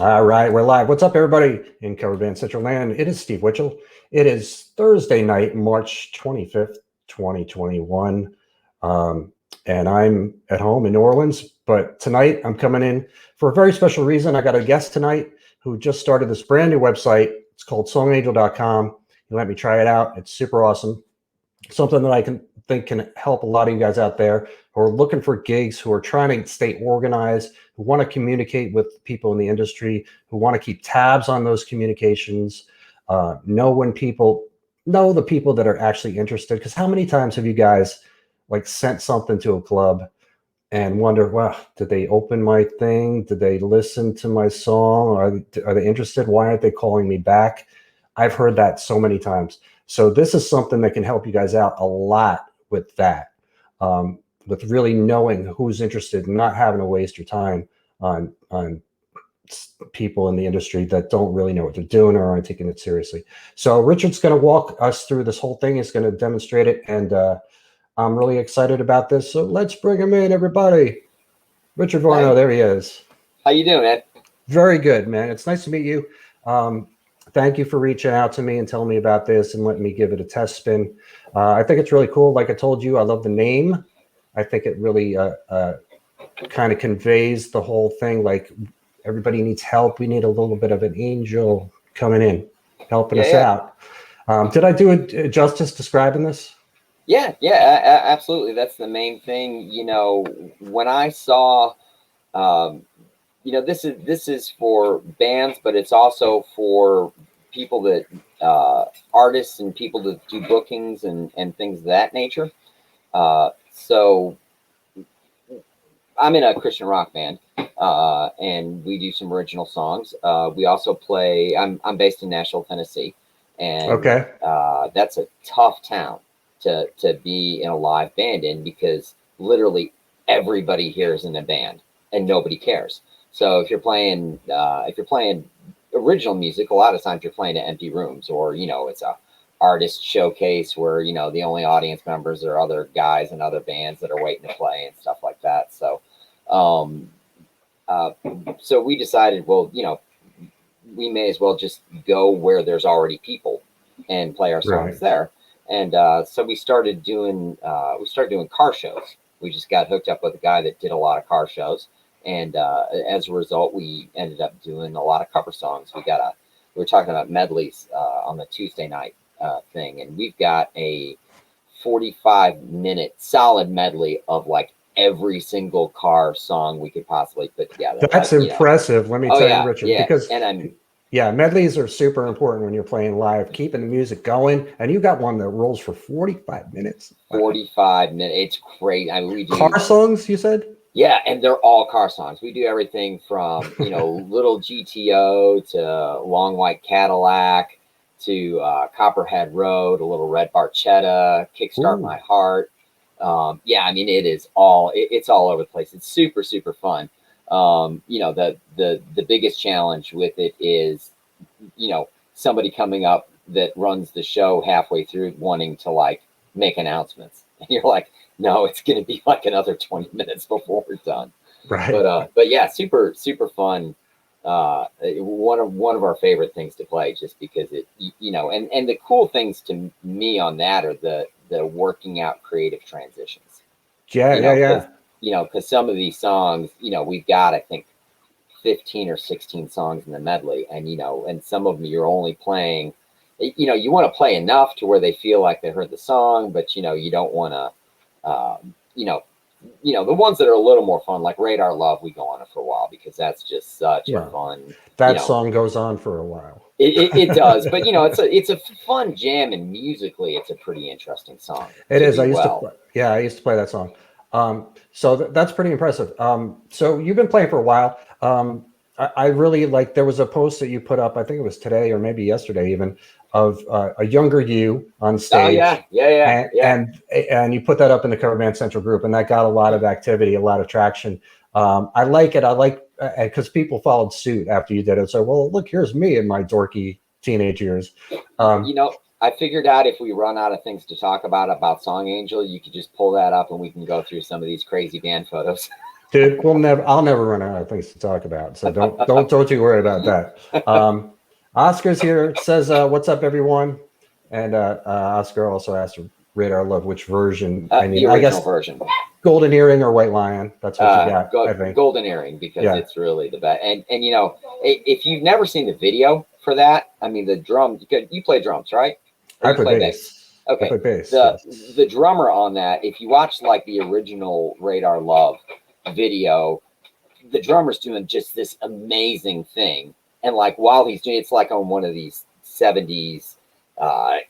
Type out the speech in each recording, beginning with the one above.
All right, we're live. What's up, everybody in Cover Band Central Land? It is Steve Witchell. It is Thursday night, March 25th, 2021. And I'm at home in New Orleans. But tonight I'm coming in for a very special reason. I got a guest tonight who just started this brand new website. It's called songangel.com. He let me try it out. It's super awesome. Something that I think can help a lot of you guys out there who are looking for gigs, who are trying to stay organized, who want to communicate with people in the industry, who want to keep tabs on those communications, know when people know the people that are actually interested. Because how many times have you guys like sent something to a club and wonder, well, did they open my thing? Did they listen to my song? Are they interested? Why aren't they calling me back? I've heard that so many times. So this is something that can help you guys out a lot with that, with really knowing who's interested and not having to waste your time on people in the industry that don't really know what they're doing or aren't taking it seriously. So Richard's going to walk us through this whole thing. He's going to demonstrate it, and I'm really excited about this. So let's bring him in, everybody. Richard Varno, Hey, there he is. how you doing, Ed? Very good, man. It's nice to meet you. Thank you for reaching out to me and telling me about this and letting me give it a test spin. I think it's really cool. Like I told you, I love the name. I think it really kind of conveys the whole thing. Like everybody needs help. We need a little bit of an angel coming in, helping Yeah, us yeah, out. Did I do it justice describing this? absolutely. That's the main thing. When I saw, um, this is for bands, but it's also for people that artists and people that do bookings and things of that nature. So I'm in a Christian rock band, and we do some original songs. We also play. I'm based in Nashville, Tennessee, and Okay. that's a tough town to be in a live band in because literally everybody here is in a band and nobody cares. So if you're playing original music, a lot of times you're playing to empty rooms, or it's a artist showcase where the only audience members are other guys and other bands that are waiting to play and stuff like that. Um, uh, so we decided, well, we may as well just go where there's already people and play our Right. songs there. And so we started doing car shows. We just got hooked up with a guy that did a lot of car shows, and as a result, we ended up doing a lot of cover songs. We were talking about medleys on the Tuesday night thing, and we've got a 45-minute solid medley of like every single car song we could possibly put together. That's impressive. Let me Oh tell you, yeah, Richard, yeah, because and I'm yeah, medleys are super important when you're playing live, keeping the music going. And you got one that rolls for 45 minutes. Wow. 45 minutes. It's great. I mean, we Car do. songs, you said? Yeah, and they're all car songs. We do everything from Little GTO to Long White Cadillac to Copperhead Road, a little Red Barchetta, Kickstart Ooh. My Heart. Yeah, I mean it's all over the place. It's super super fun. The biggest challenge with it is somebody coming up that runs the show halfway through wanting to like make announcements, and you're like, no, it's going to be like another 20 minutes before we're done. Right. But yeah, super super fun. One of our favorite things to play, just because and the cool things to me on that are the working out creative transitions. Yeah, You yeah, know, because yeah. because some of these songs, we've got, I think, 15 or 16 songs in the medley, and some of them you're only playing. You want to play enough to where they feel like they heard the song, but you don't want to. Um, you know, the ones that are a little more fun, like Radar Love, we go on it for a while because that's just such a Well, fun. that song goes on for a while. It does, but it's a fun jam, and musically, it's a pretty interesting song It to is. I do used to well. play. Yeah, I used to play that song. So that's pretty impressive. So you've been playing for a while. I really like. There was a post that you put up. I think it was today or maybe yesterday, even, of a younger you on Oh stage, yeah, yeah, yeah, and yeah. and you put that up in the Cover Band Central group, and that got a lot of activity, a lot of traction. I like it. I like because people followed suit after you did it. So, well, look, here's me in my dorky teenage years. Um, I figured out if we run out of things to talk about Song Angel, you could just pull that up and we can go through some of these crazy band photos. Dude, I'll never run out of things to talk about. So don't you worry about that. Oscar's here, says, what's up, everyone? And Oscar also asked Radar Love which version. I mean, The I original guess version. Golden Earring or White Lion. That's what you got, I think. Golden Earring, because it's really the best. And you know, if you've never seen the video for that, I mean, the drum. You play drums, right? Or I you play bass. Okay. I play bass. The drummer on that, if you watch like the original Radar Love video, the drummer's doing just this amazing thing. And like while he's doing, it's like on one of these 70s,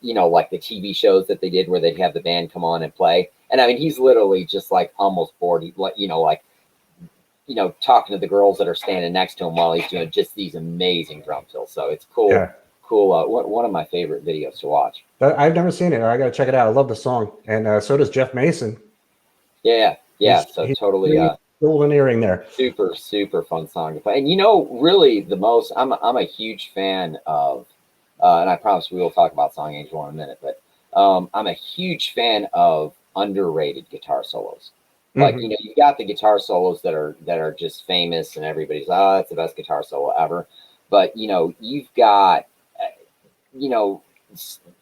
you know, like the TV shows that they did where they'd have the band come on and play. And I mean, he's literally just like almost bored. He's like, you know, talking to the girls that are standing next to him while he's doing just these amazing drum fills. So it's cool. Yeah. Cool. One of my favorite videos to watch. I've never seen it. I got to check it out. I love the song. And so does Jeff Mason. Yeah. He's totally. Golden Earring there. Super, super fun song to play. And you know, really the most, I'm a huge fan of, and I promise we will talk about Song Angel in a minute, but I'm a huge fan of underrated guitar solos. Like, you know, you've got the guitar solos that are just famous and everybody's, oh, that's the best guitar solo ever. But, you know, you've got, you know,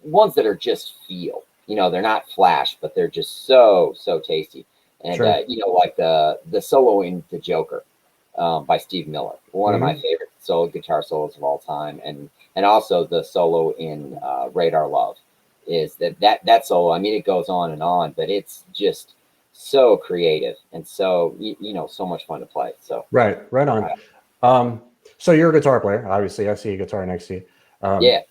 ones that are just feel, you know, they're not flash, but they're just so tasty. And, you know, like the solo in The Joker by Steve Miller, one of my favorite solo guitar solos of all time. And also the solo in Radar Love is that solo. I mean, it goes on, but it's just so creative and so, you know, so much fun to play. So right on. So you're a guitar player, obviously. I see a guitar next to you. Yeah.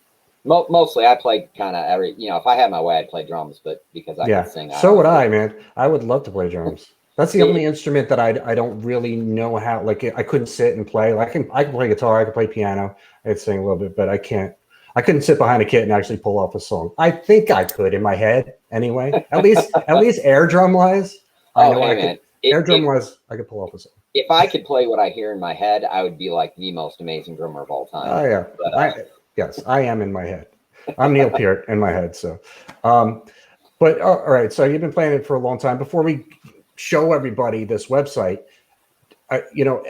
Mostly I play kind of every, you know, if I had my way, I'd play drums, but because I can sing. So would I, man. I would love to play drums. That's the only instrument that I don't really know how, like I couldn't sit and play. Like I can play guitar, I can play piano, I'd sing a little bit, but I couldn't sit behind a kit and actually pull off a song. I think I could in my head anyway. At least air drum wise. I know I could. Air drum wise, I could pull off a song. If I could play what I hear in my head, I would be like the most amazing drummer of all time. Oh yeah. But, yes, I am in my head. I'm Neil Peart in my head. So, but all right. So you've been playing it for a long time. Before we show everybody this website, you know,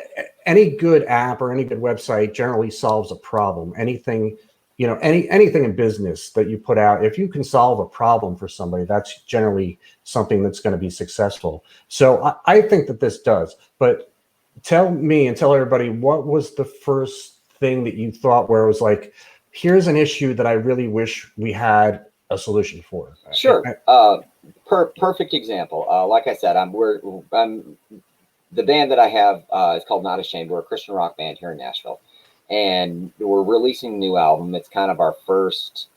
any good app or any good website generally solves a problem. Anything, you know, anything in business that you put out, if you can solve a problem for somebody, that's generally something that's going to be successful. So I think that this does. But tell me and tell everybody, what was the first thing that you thought where it was like, here's an issue that I really wish we had a solution for? Sure. Perfect example. Like I said, I'm the band that I have is called Not Ashamed. We're a Christian rock band here in Nashville, and we're releasing a new album. It's kind of our first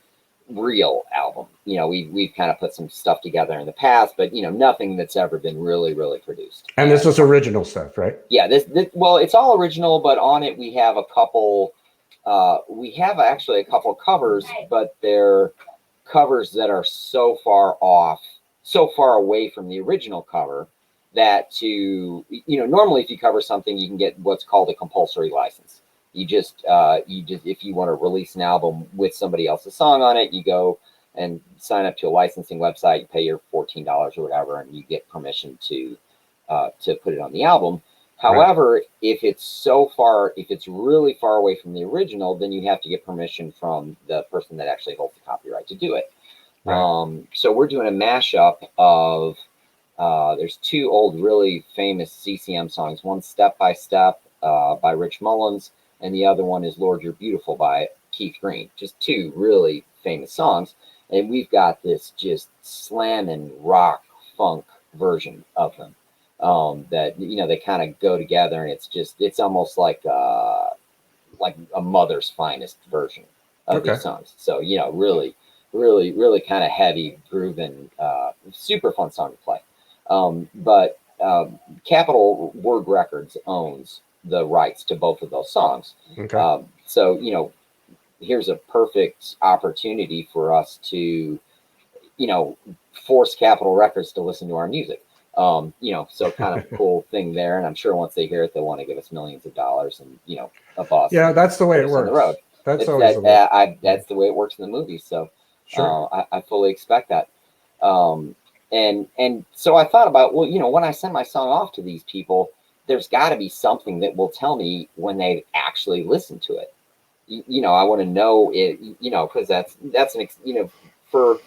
real album. You know, we've kind of put some stuff together in the past, but you know, nothing that's ever been really produced. And this is original stuff, right? Yeah. This well, it's all original, but on it we have a couple. We have actually a couple covers, but they're covers that are so far away from the original cover that you know, normally if you cover something, you can get what's called a compulsory license. You just if you want to release an album with somebody else's song on it, you go and sign up to a licensing website, you pay your $14 or whatever, and you get permission to put it on the album. However, if it's really far away from the original, then you have to get permission from the person that actually holds the copyright to do it. Right. So we're doing a mashup of, there's two old, really famous CCM songs. One's Step by Step by Rich Mullins, and the other one is Lord You're Beautiful by Keith Green. Just two really famous songs. And we've got this just slamming rock funk version of them. That, you know, they kind of go together, and it's almost like a mother's finest version of these songs. So, you know, really kind of heavy grooving, super fun song to play. But Capitol Word Records owns the rights to both of those songs. Okay. So, you know, here's a perfect opportunity for us to, you know, force Capitol Records to listen to our music. You know, so kind of cool thing there. And I'm sure once they hear it, they'll want to give us millions of dollars and, you know, a bus. Yeah, that's the way it works. On the road. That's always that's the way it works in the movies. So sure. I fully expect that. And so I thought about, well, you know, when I send my song off to these people, there's got to be something that will tell me when they actually listen to it. I want to know it, because that's for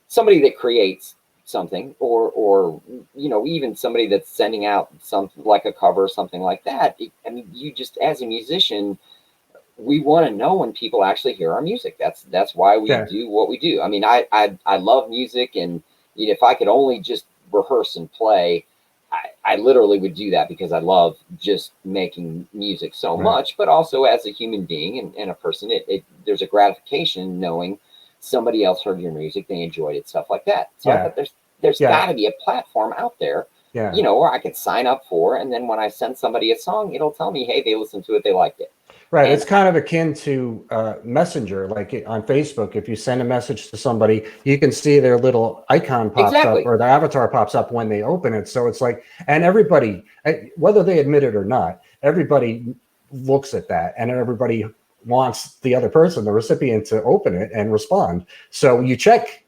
somebody that creates something, or even somebody that's sending out something like a cover or something like that. I mean, you just, as a musician, we want to know when people actually hear our music. That's why we do what we do. I mean, I love music, and if I could only just rehearse and play, I literally would do that, because I love just making music so much. But also, as a human being and a person, there's a gratification knowing somebody else heard your music, they enjoyed it, stuff like that. So I thought there's got to be a platform out there, where I could sign up for, and then when I send somebody a song, it'll tell me, hey, they listened to it, they liked it. Right. And it's kind of akin to Messenger, like on Facebook. If you send a message to somebody, you can see their little icon pops up, or their avatar pops up when they open it. So it's like, and everybody, whether they admit it or not, everybody looks at that, and everybody wants the other person, the recipient, to open it and respond. So you check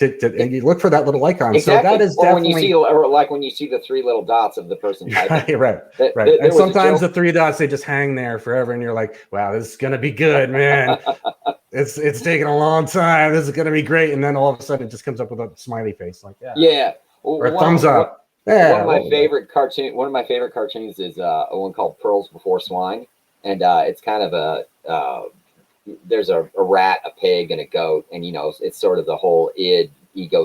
and you look for that little icon. Exactly. So that is definitely, when you see the three little dots of the person typing. Right. And sometimes the three dots, they just hang there forever, and you're like, wow, this is gonna be good, man. it's taking a long time. This is gonna be great. And then all of a sudden it just comes up with a smiley face, like, or a thumbs up. One of my favorite cartoons is one called Pearls Before Swine. And it's kind of there's a rat, a pig, and a goat, and it's sort of the whole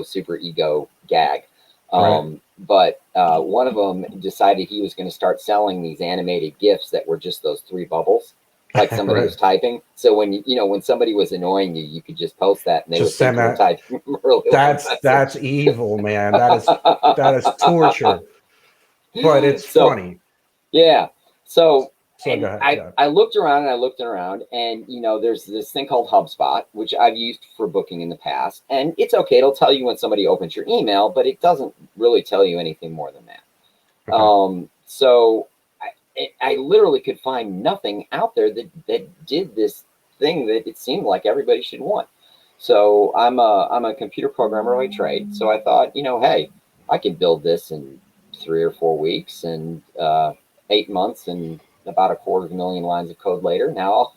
super ego gag. But one of them decided he was going to start selling these animated GIFs that were just those three bubbles, like somebody was typing. So when somebody was annoying you, you could just post that, and they just would send that. Typing really that's evil, man. That is torture. But it's funny. Yeah. So. And I looked around and there's this thing called HubSpot, which I've used for booking in the past, and it's okay. It'll tell you when somebody opens your email, but it doesn't really tell you anything more than that. Okay. So I literally could find nothing out there that did this thing that it seemed like everybody should want. So I'm a computer programmer by trade. So I thought, hey, I can build this in 3 or 4 weeks, and 8 months, and about 250,000 lines of code later, now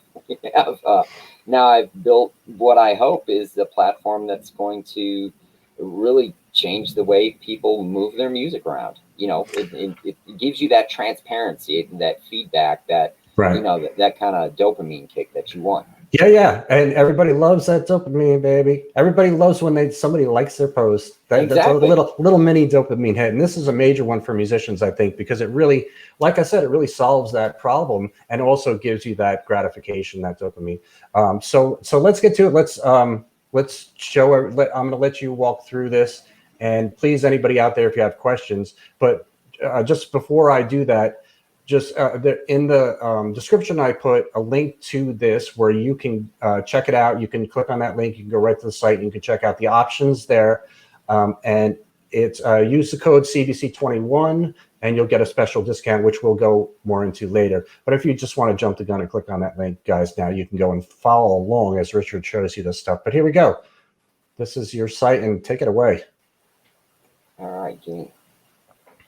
I've built what I hope is a platform that's going to really change the way people move their music around. It gives you that transparency, that feedback, that that kind of dopamine kick that you want. Yeah, and everybody loves that dopamine, baby. Everybody loves when somebody likes their post. That's a little mini dopamine hit, and this is a major one for musicians, I think, because it really, like I said, it really solves that problem, and also gives you that gratification, that dopamine. So let's get to it. Let's show. I'm going to let you walk through this, and please, anybody out there, if you have questions, but just before I do that. Just in the description, I put a link to this where you can check it out. You can click on that link. You can go right to the site, and you can check out the options there. And it's use the code CBC21, and you'll get a special discount, which we'll go more into later. But if you just want to jump the gun and click on that link, guys, now you can go and follow along as Richard shows you this stuff. But here we go. This is your site, and take it away. All right, Gene.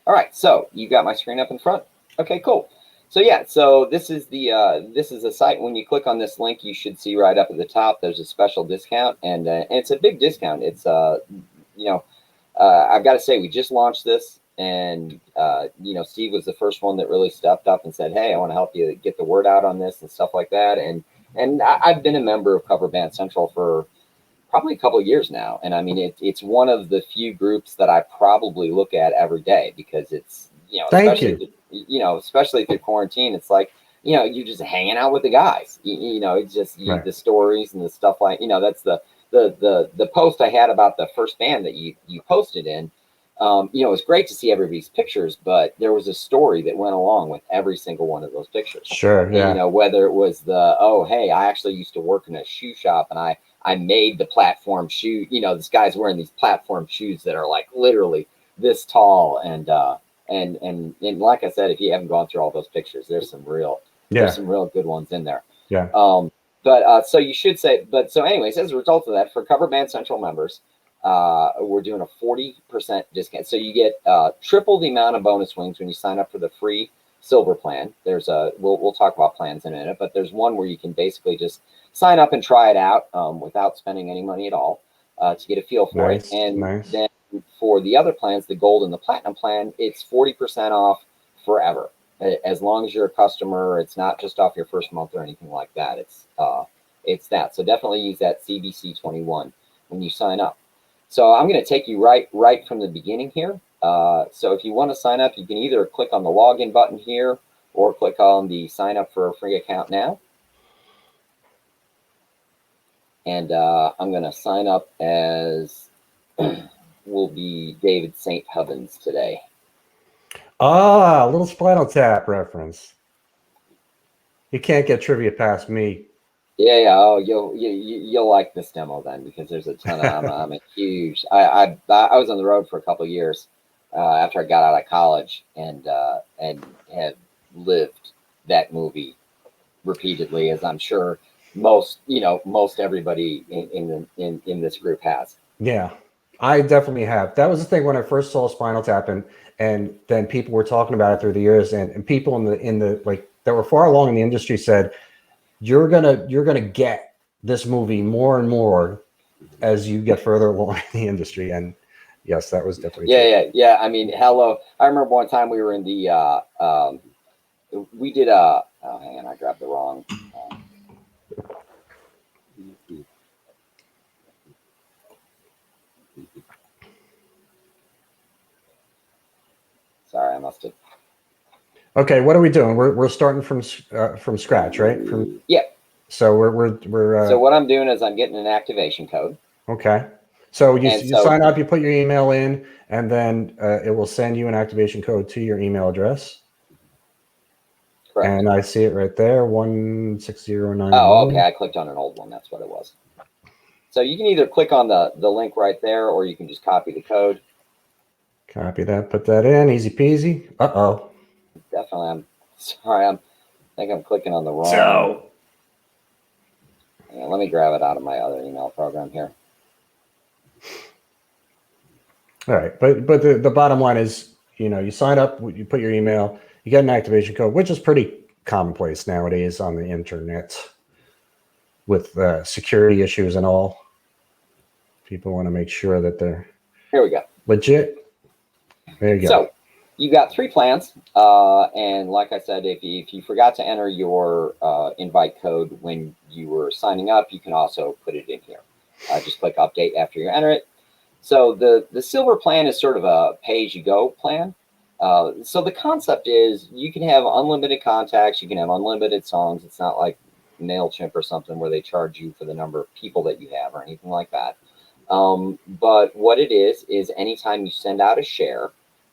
All right, so you got my screen up in front. Okay, cool. So this is a site. When you click on this link, you should see right up at the top, there's a special discount, and it's a big discount. It's I've got to say, we just launched this, and Steve was the first one that really stepped up and said, hey, I want to help you get the word out on this and stuff like that. And I've been a member of Cover Band Central for probably a couple of years now, and I mean it's one of the few groups that I probably look at every day, because it's especially through quarantine, it's like, you're just hanging out with the guys, it's just the stories and the stuff, like, that's the post I had about the first band that you posted in. It was great to see everybody's pictures, but there was a story that went along with every single one of those pictures. Sure. Yeah. Whether it was hey, I actually used to work in a shoe shop, and I made the platform shoe, this guy's wearing these platform shoes that are like literally this tall, and like I said, if you haven't gone through all those pictures, there's some real good ones in there. Yeah. So you should say, so anyways, as a result of that, for Cover Band Central members, we're doing a 40% discount. So you get triple the amount of bonus wings when you sign up for the free silver plan. There's a we'll talk about plans in a minute, but there's one where you can basically just sign up and try it out without spending any money at all to get a feel for it. Nice, And nice. then for the other plans, the gold and the platinum plan, it's 40% off forever. As long as you're a customer, it's not just off your first month or anything like that. It's that. So definitely use that CBC21 when you sign up. So I'm going to take you right from the beginning here. So if you want to sign up, you can either click on the login button here or click on the sign up for a free account now. And I'm going to sign up as will be David St. Hubbins today. Ah, a little Spinal Tap reference. You can't get trivia past me. Yeah. Oh, you'll like this demo then, because there's a ton of. I'm a huge. I was on the road for a couple of years after I got out of college, and have lived that movie repeatedly, as I'm sure most everybody in this group has. Yeah, I definitely have. That was the thing when I first saw Spinal Tap, and then people were talking about it through the years, and people in the like that were far along in the industry said, you're gonna get this movie more and more as you get further along in the industry. And yes, that was definitely true. Yeah. I mean, hello. I remember one time we were in the we did a. Oh, hang on, I grabbed the wrong. Sorry, I must have. Okay, what are we doing? We're starting from scratch, right? Yeah. So we're so what I'm doing is I'm getting an activation code. Okay. So you sign up, you put your email in, and then it will send you an activation code to your email address. Correct. And I see it right there, 16091. Oh, okay. I clicked on an old one. That's what it was. So you can either click on the link right there, or you can just copy the code. Copy that, put that in, easy peasy. Uh-oh. Definitely. I'm sorry. I think I'm clicking on the wrong. So let me grab it out of my other email program here. All right, but the bottom line is, you sign up, you put your email, you get an activation code, which is pretty commonplace nowadays on the internet with security issues and all. People want to make sure that they're here we go legit. There you go. So you got 3 plans, and like I said, if you forgot to enter your invite code when you were signing up, you can also put it in here. Just click update after you enter it. So the silver plan is sort of a pay-as-you-go plan. So the concept is you can have unlimited contacts, you can have unlimited songs. It's not like MailChimp or something where they charge you for the number of people that you have or anything like that. But what it is anytime you send out a share,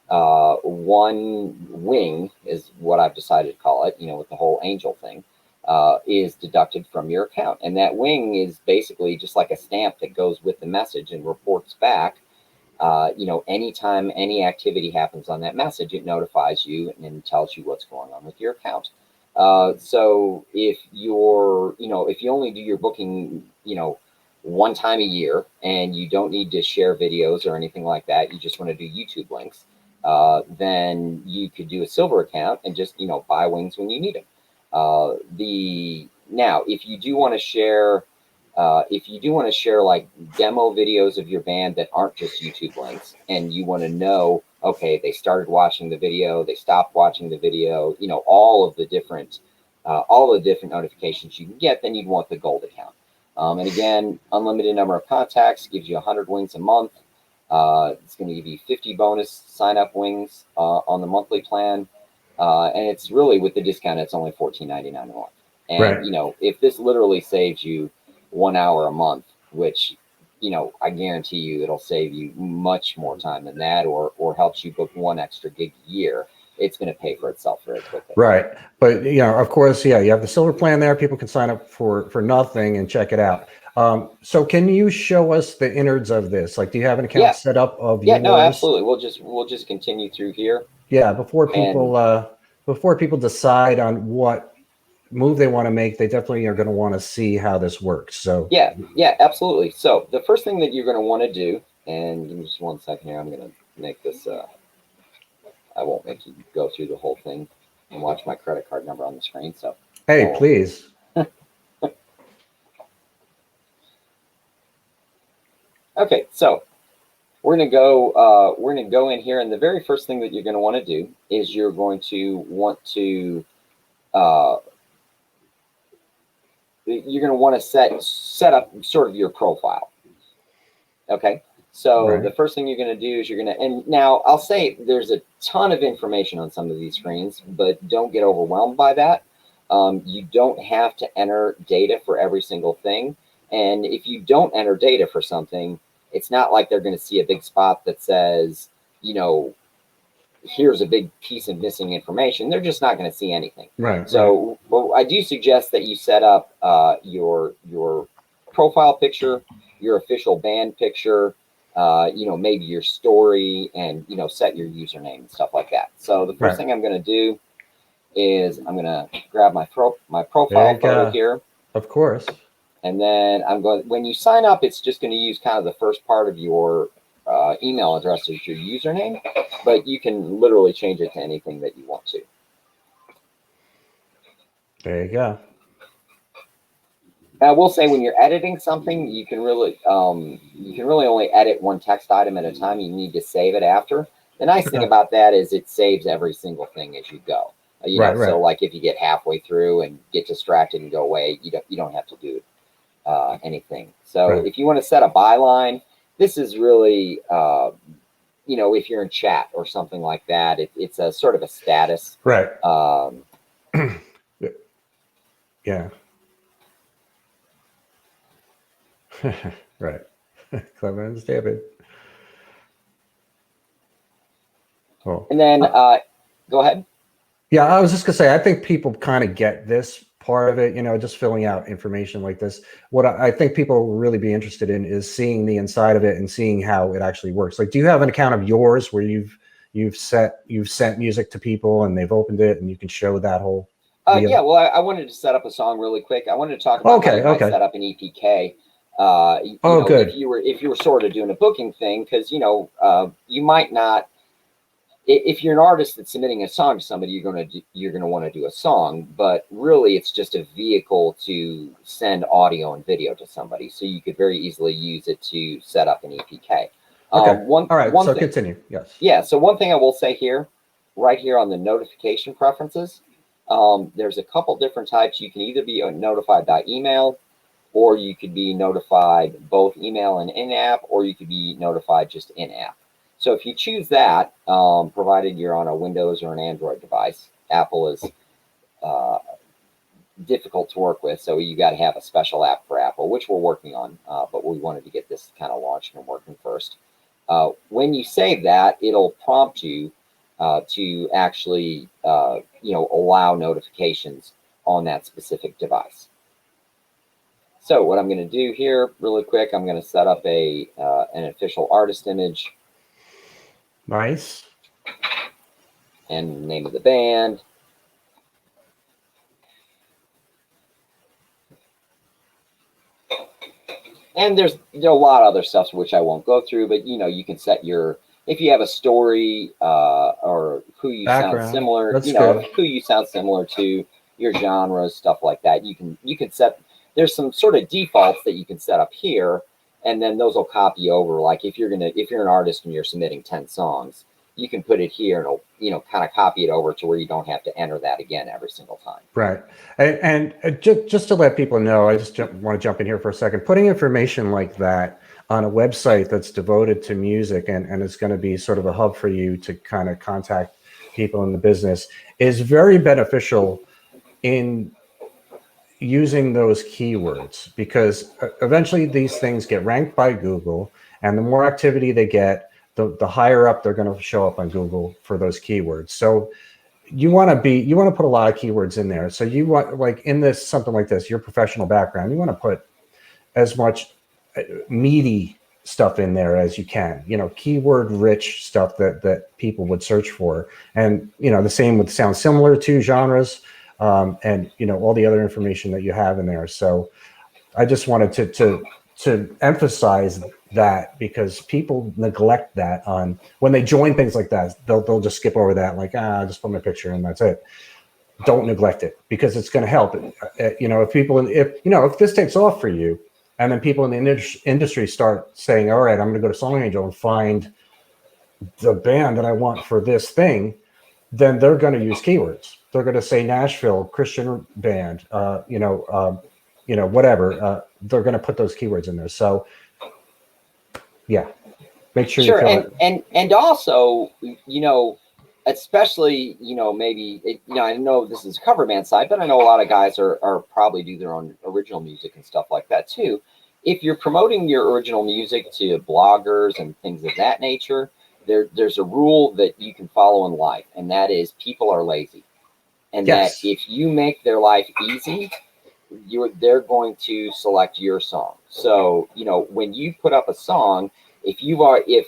one wing is what I've decided to call it, with the whole angel thing, is deducted from your account. And that wing is basically just like a stamp that goes with the message and reports back. Anytime any activity happens on that message, it notifies you and tells you what's going on with your account. So if if you only do your booking, one time a year, and you don't need to share videos or anything like that, you just want to do YouTube links, then you could do a silver account and just, buy wings when you need them. Now, if you do want to share, like demo videos of your band that aren't just YouTube links, and you want to know, okay, they started watching the video, they stopped watching the video, all of the different notifications you can get, then you'd want the gold account. And again, unlimited number of contacts, gives you 100 wings a month. It's going to give you 50 bonus sign-up wings on the monthly plan. And it's really, with the discount, it's only $14.99 a month. And, right. If this literally saves you 1 hour a month, which, I guarantee you it'll save you much more time than that, or helps you book 1 extra gig a year, it's going to pay for itself very quickly. Right. But, of course, you have the silver plan there. People can sign up for nothing and check it out. So can you show us the innards of this? Like, do you have an account set up of yours? No, absolutely. We'll just continue through here. Yeah. Before people decide on what move they want to make, they definitely are going to want to see how this works. So yeah, absolutely. So the first thing that you're going to want to do, and give me just 1 second here, I'm going to make this, I won't make you go through the whole thing. can watch my credit card number on the screen. So, hey, please. Okay, so we're gonna go. We're gonna go in here, and the very first thing that you're gonna want to do is you're going to want to set up sort of your profile. Okay, so Right. the first thing you're going to do is and now I'll say there's a ton of information on some of these screens, but don't get overwhelmed by that. You don't have to enter data for every single thing. And if you don't enter data for something, it's not like they're going to see a big spot that says, here's a big piece of missing information. They're just not going to see anything. Right. So well, I do suggest that you set up your profile picture, your official band picture, maybe your story, and set your username and stuff like that. So the first thing I'm going to do is I'm going to grab my profile photo here. Of course. And then when you sign up, it's just going to use kind of the first part of your email address as your username, but you can literally change it to anything that you want to. There you go. I will say when you're editing something, you can really only edit one text item at a time. You need to save it after. The nice thing about that is it saves every single thing as you go. So like if you get halfway through and get distracted and go away, you don't have to do anything. So if you want to set a byline, this is really if you're in chat or something like that, it's a sort of a status. Right. Yeah. Right. Clever and David. Oh. And then go ahead. Yeah, I was just gonna say, I think people kind of get this part of it, just filling out information like this. What I think people will really be interested in is seeing the inside of it and seeing how it actually works. Like, do you have an account of yours where you've sent music to people and they've opened it and you can show that whole? Yeah, well, I wanted to set up a song really quick. I wanted to talk about how you might set up an EPK. Good. If you were sort of doing a booking thing, because you might not. If you're an artist that's submitting a song to somebody, you're gonna want to do a song, but really it's just a vehicle to send audio and video to somebody. So you could very easily use it to set up an EPK. Okay. All right. So continue. Yes. Yeah. So one thing I will say here, right here on the notification preferences, there's a couple different types. You can either be notified by email, or you could be notified both email and in-app, or you could be notified just in-app. So if you choose that, provided you're on a Windows or an Android device, Apple is difficult to work with. So you got to have a special app for Apple, which we're working on, but we wanted to get this kind of launched and working first. When you save that, it'll prompt you to actually, allow notifications on that specific device. So what I'm going to do here really quick, I'm going to set up an official artist image. Nice. And the name of the band. And there's a lot of other stuff which I won't go through, but you can set if you have a story or who you sound similar, who you sound similar to, your genres, stuff like that. You can set. There's some sort of defaults that you can set up here, and then those will copy over. Like if you're an artist and you're submitting 10 songs, you can put it here and it'll kind of copy it over to where you don't have to enter that again every single time. Right. And just to let people know, I just want to jump in here for a second. Putting information like that on a website that's devoted to music and it's going to be sort of a hub for you to kind of contact people in the business is very beneficial in using those keywords, because eventually these things get ranked by Google, and the more activity they get, the higher up they're going to show up on Google for those keywords. So you want to put a lot of keywords in there. So you want, like in something like this, your professional background, you want to put as much meaty stuff in there as you can, keyword rich stuff that people would search for. And, the same with sound similar to genres, and, all the other information that you have in there. So I just wanted to emphasize that, because people neglect that when they join things like that. They'll just skip over that, like, I just put my picture and that's it. don't neglect it, because it's going to help. If this takes off for you, and then people in the industry start saying, all right, I'm going to go to Song Angel and find the band that I want for this thing, then they're going to use keywords. They're going to say Nashville Christian band, whatever. They're going to put those keywords in there. So yeah, make sure you Sure, fill it. and also, especially, maybe I know this is cover band side, but I know a lot of guys are probably do their own original music and stuff like that too. If you're promoting your original music to bloggers and things of that nature, there's a rule that you can follow in life, and that is people are lazy, and that Yes. if you make their life easy, they're going to select your song. So when you put up a song, if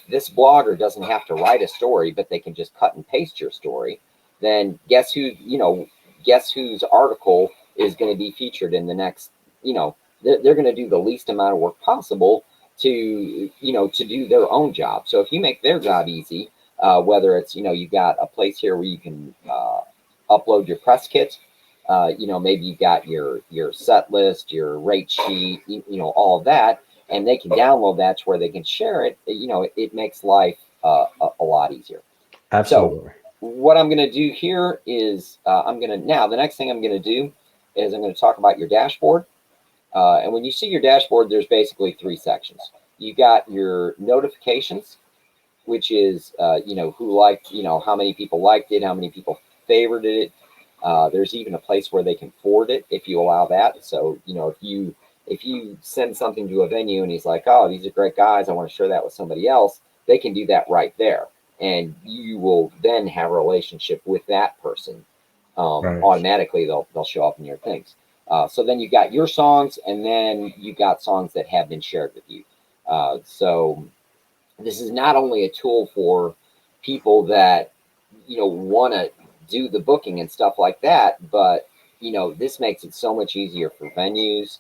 this blogger doesn't have to write a story, but they can just cut and paste your story, then guess whose article is going to be featured in the next. They're going to do the least amount of work possible to do their own job. So if you make their job easy, whether it's you've got a place here where you can upload your press kit. Maybe you got your set list, your rate sheet, all of that, and they can download that to where they can share it. It makes life a lot easier. Absolutely. So what I'm going to do here is the next thing I'm going to do is I'm going to talk about your dashboard. And when you see your dashboard, there's basically three sections. You got your notifications, which is who liked, how many people liked it, how many people favorited it. There's even a place where they can forward it if you allow that. So if you send something to a venue and he's like, oh, these are great guys, I want to share that with somebody else, they can do that right there, and you will then have a relationship with that person. Right. Automatically, they'll show up in your things. So then you got your songs, and then you got songs that have been shared with you. So this is not only a tool for people that want to do the booking and stuff like that, but this makes it so much easier for venues,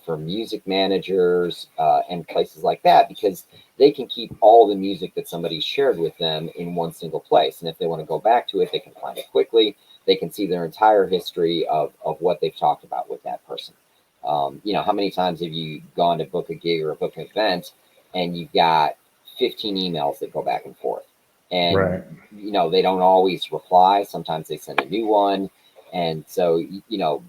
for music managers, and places like that, because they can keep all the music that somebody shared with them in one single place, and if they want to go back to it, they can find it quickly. They can see their entire history of what they've talked about with that person. How many times have you gone to book a gig or book an event, and you've got 15 emails that go back and forth, and Right. they don't always reply. Sometimes they send a new one, and so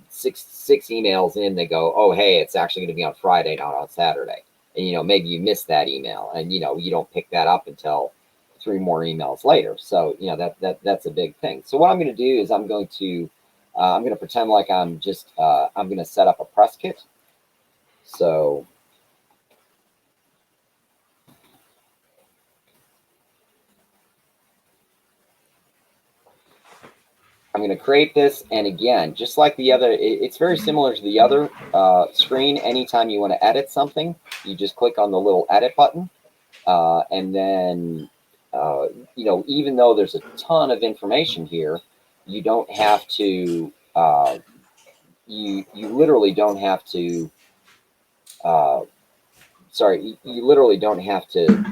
six emails in, they go, oh hey, it's actually going to be on Friday, not on Saturday, and maybe you missed that email, and you don't pick that up until 3 more emails later. So that's a big thing. So what I'm going to do is I'm going to pretend like I'm going to set up a press kit. So I'm going to create this, and again, just like the other, it's very similar to the other screen. Anytime you want to edit something, you just click on the little edit button, and then even though there's a ton of information here, you don't have to. You literally don't have to. You literally don't have to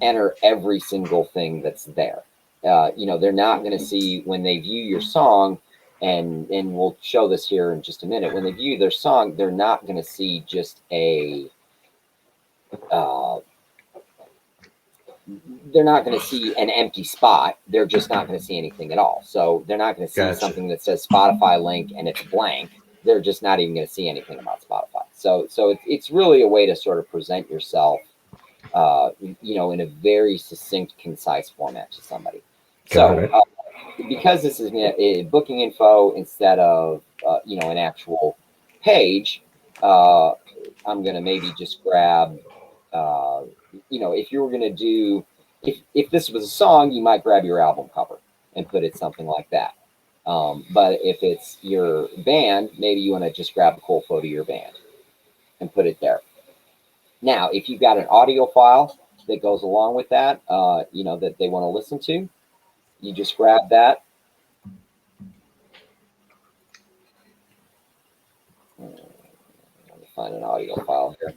enter every single thing that's there. They're not going to see when they view your song, and we'll show this here in just a minute. When they view their song, they're not going to see just they're not going to see an empty spot. They're just not going to see anything at all. So they're not going to see Gotcha. something that says Spotify link and it's blank. They're just not even going to see anything about Spotify. So it's really a way to sort of present yourself, in a very succinct, concise format to somebody. Got it. So because this is a booking info instead of an actual page, I'm going to maybe just grab, if you were going to do, if this was a song, you might grab your album cover and put it something like that. But if it's your band, maybe you want to just grab a cool photo of your band and put it there. Now, if you've got an audio file that goes along with that, that they want to listen to, you just grab that. Let me find an audio file here.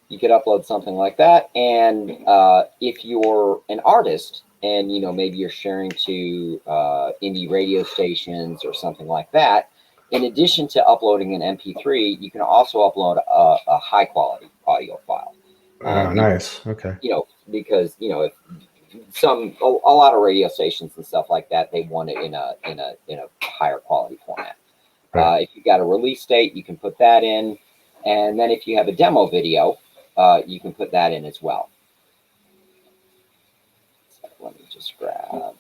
You could upload something like that. And if you're an artist and, maybe you're sharing to indie radio stations or something like that, in addition to uploading an MP3, you can also upload a high quality audio file. Oh, nice. Okay. Because if a lot of radio stations and stuff like that, they want it in a higher quality format. Right. If you've got a release date, you can put that in, and then if you have a demo video, you can put that in as well. So let me just grab.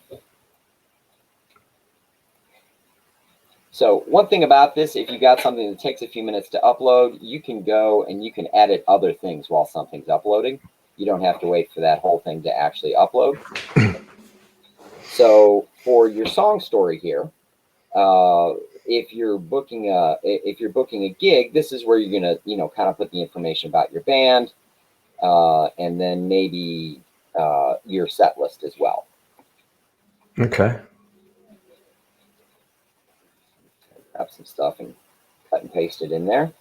So one thing about this, if you got something that takes a few minutes to upload, you can go and you can edit other things while something's uploading. You don't have to wait for that whole thing to actually upload. So for your song story here, if you're booking a gig, this is where you're gonna kind of put the information about your band, and then maybe your set list as well. Okay. Grab some stuff and cut and paste it in there.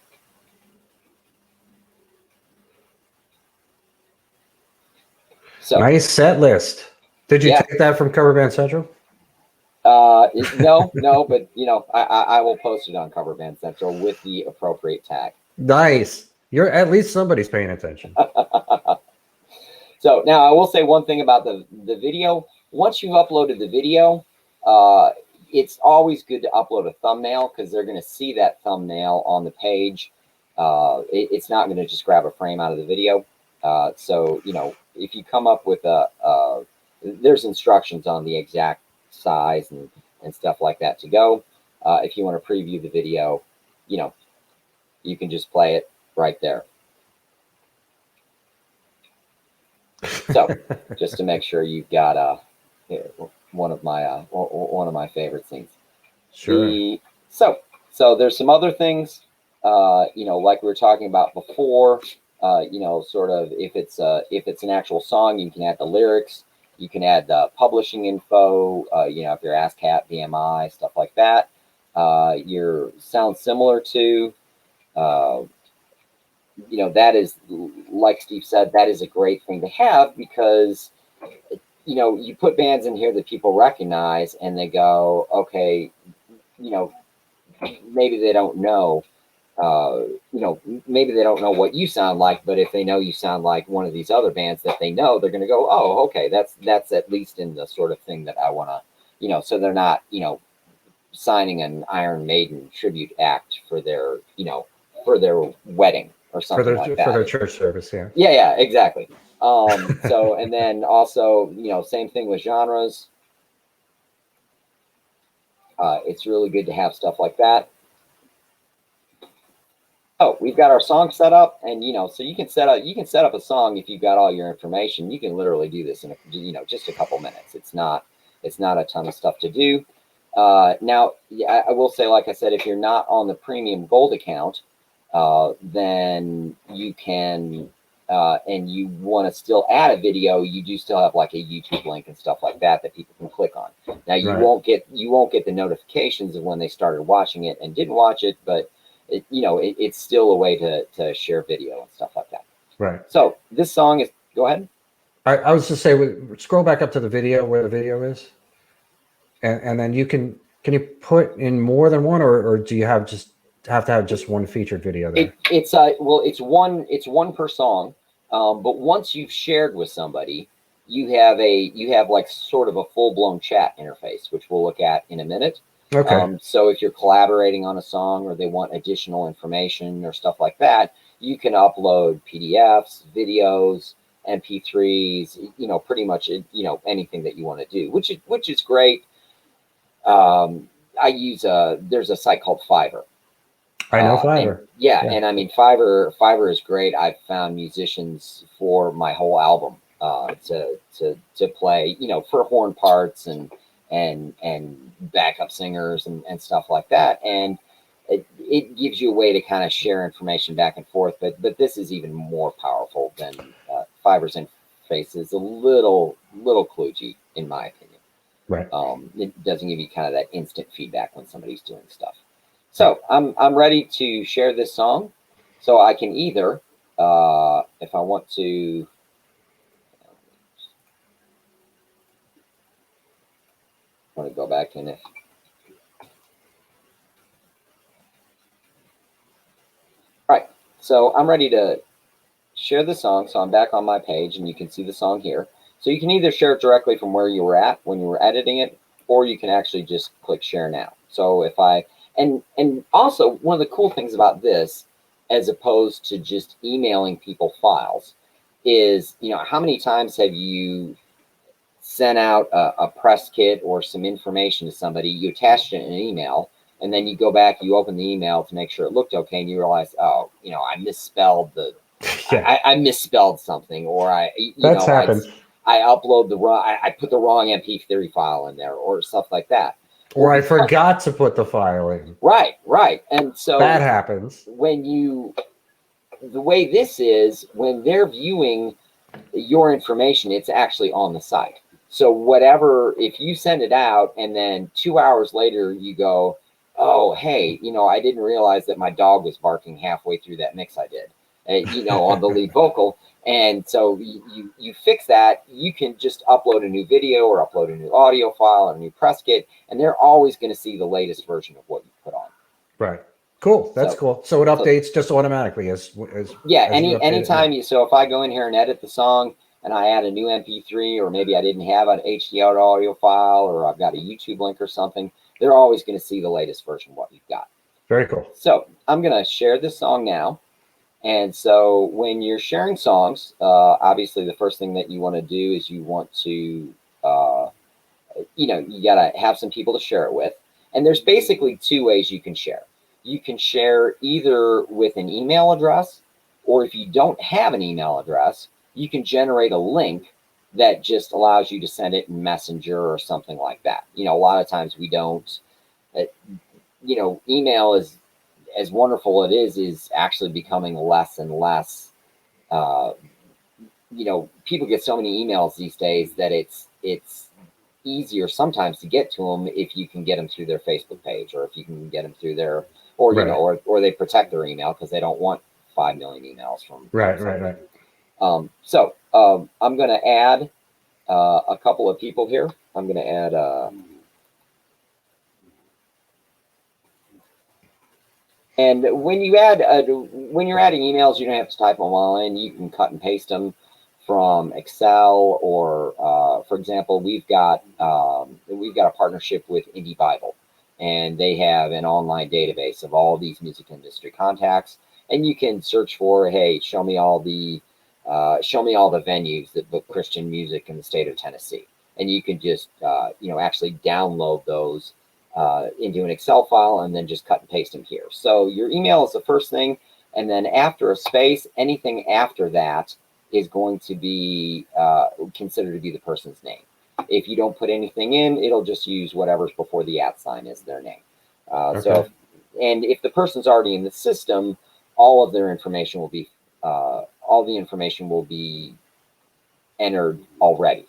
So nice set list. Did you yeah. take that from Cover Band Central? No, but I will post it on Cover Band Central with the appropriate tag. Nice. You're at least somebody's paying attention. So now I will say one thing about the video. Once you've uploaded the video, it's always good to upload a thumbnail because they're going to see that thumbnail on the page. It's not going to just grab a frame out of the video. So if you come up with there's instructions on the exact size and stuff like that to go. If you want to preview the video, you can just play it right there. So just to make sure you've got one of my favorite scenes. Sure. So there's some other things, like we were talking about before, sort of if it's an actual song, you can add the lyrics, you can add the publishing info, if you're ASCAP, BMI, stuff like that. Your sounds similar to, that is, like Steve said, that is a great thing to have because, you put bands in here that people recognize and they go, okay, maybe they don't know, maybe they don't know what you sound like, but if they know you sound like one of these other bands that they know, they're going to go, oh, okay, that's at least in the sort of thing that I want to, so they're not, signing an Iron Maiden tribute act for their wedding or something like that. For their church service, yeah. Yeah, exactly. So, and then also, same thing with genres. It's really good to have stuff like that. Oh, we've got our song set up, and so you can set up a song if you've got all your information. You can literally do this in just a couple minutes. It's not a ton of stuff to do. Now, I will say, like I said, if you're not on the premium gold account, then you can, and you want to still add a video, you do still have like a YouTube link and stuff like that people can click on. Now you won't get the notifications of when they started watching it and didn't watch it, but it's still a way to share video and stuff like that. Right. So this song is, go ahead. I was just saying, scroll back up to the video where the video is. And then can you put in more than one, or do you have to have just one featured video there? It's one per song. But once you've shared with somebody, you have like sort of a full-blown chat interface, which we'll look at in a minute. Okay. So if you're collaborating on a song or they want additional information or stuff like that, you can upload PDFs, videos, MP3s, pretty much, anything that you want to do, which is great. I use there's a site called Fiverr. I know Fiverr. And I mean Fiverr is great. I've found musicians for my whole album to play, for horn parts and backup singers and stuff like that. And it gives you a way to kind of share information back and forth. But this is even more powerful than Fiverr's interface is a little kludgy, in my opinion. Right. It doesn't give you kind of that instant feedback when somebody's doing stuff. So I'm ready to share this song. So I can either if I want to, go back in it. All right, so I'm ready to share the song. So I'm back on my page, and you can see the song here. So you can either share it directly from where you were at when you were editing it, or you can actually just click share now. So if I, and also one of the cool things about this, as opposed to just emailing people files, is, how many times have you sent out a press kit or some information to somebody, you attached it in an email, and then you go back, you open the email to make sure it looked okay, and you realize, oh, I misspelled the, Yeah, I misspelled something, or that's happened. I upload the wrong, I put the wrong MP3 file in there, or stuff like that. Or Well, I forgot to put the file in. right. And so That happens. The way this is, when they're viewing your information, it's actually on the site. So whatever, if you send it out and then 2 hours later you go, oh, hey, I didn't realize that my dog was barking halfway through that mix I did, on the lead vocal. And so you fix that, you can just upload a new video or upload a new audio file or a new press kit, and they're always going to see the latest version of what you put on. Right. Cool. That's cool. So it updates just automatically as yeah. as you update Anytime so if I go in here and edit the song and I add a new MP3, or maybe I didn't have an HD audio file, or I've got a YouTube link or something, they're always going to see the latest version of what you've got. Very cool. So I'm going to share this song now. And so when you're sharing songs, obviously the first thing that you want to do is you want to, you got to have some people to share it with. And there's basically two ways you can share. You can share either with an email address, or if you don't have an email address, you can generate a link that just allows you to send it in Messenger or something like that. A lot of times we don't, email is, as wonderful it is actually becoming less and less. People get so many emails these days that it's easier sometimes to get to them if you can get them through their Facebook page, or if you can get them through their, or Right. or they protect their email because they don't want 5 million emails from. Right. So I'm going to add a couple of people here. I'm going to add. And when you add, when you're adding emails, you don't have to type them all in. You can cut and paste them from Excel, or, for example, we've got a partnership with Indie Bible, and they have an online database of all these music industry contacts, and you can search for, hey, show me all the venues that book Christian music in the state of Tennessee, and you can just actually download those into an Excel file and then just cut and paste them here. So your email is the first thing, and then after a space, anything after that is going to be considered to be the person's name. If you don't put anything in, it'll just use whatever's before the @ sign as their name. Okay. So, and if the person's already in the system, all of their information will be entered already.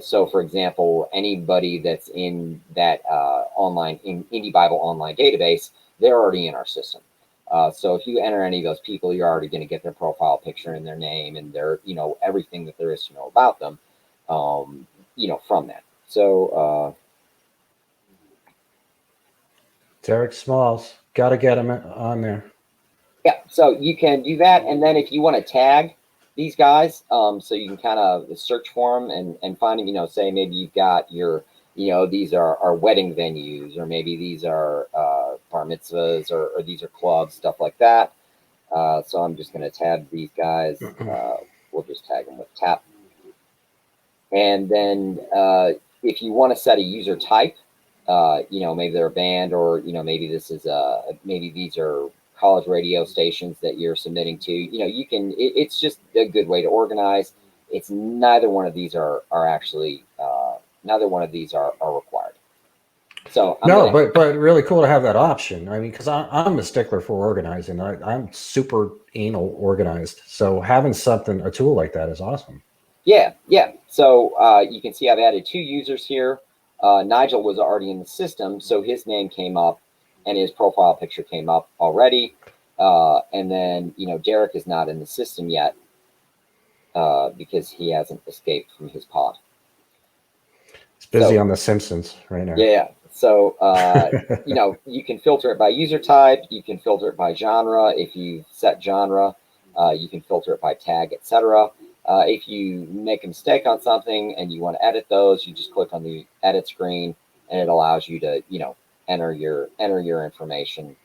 So, for example, anybody that's in that Indie Bible online database, they're already in our system. So if you enter any of those people, you're already going to get their profile picture and their name and their, everything that there is to know about them, from that. So Derek Smalls, got to get him on there. yeah, so you can do that, and then if you want to tag these guys, so you can kind of search for them and find them. Say maybe you've got your, these are wedding venues, or maybe these are bar mitzvahs, or these are clubs, stuff like that. So I'm just going to tab these guys. We'll just tag them with tap. And then if you want to set a user type, maybe they're a band, or maybe this is maybe these are college radio stations that you're submitting to. You can. It's just a good way to organize. It's neither one of these are actually neither one of these are required. So but really cool to have that option. I mean, because I'm a stickler for organizing. I'm super anal organized. So having a tool like that is awesome. Yeah. So you can see I've added 2 users here. Nigel was already in the system, so his name came up and his profile picture came up already. And then, Derek is not in the system yet because he hasn't escaped from his pod. It's busy So, on The Simpsons right now. yeah. So, you can filter it by user type. You can filter it by genre. If you set genre, you can filter it by tag, etc. If you make a mistake on something and you want to edit those, you just click on the edit screen, and it allows you to, enter your information.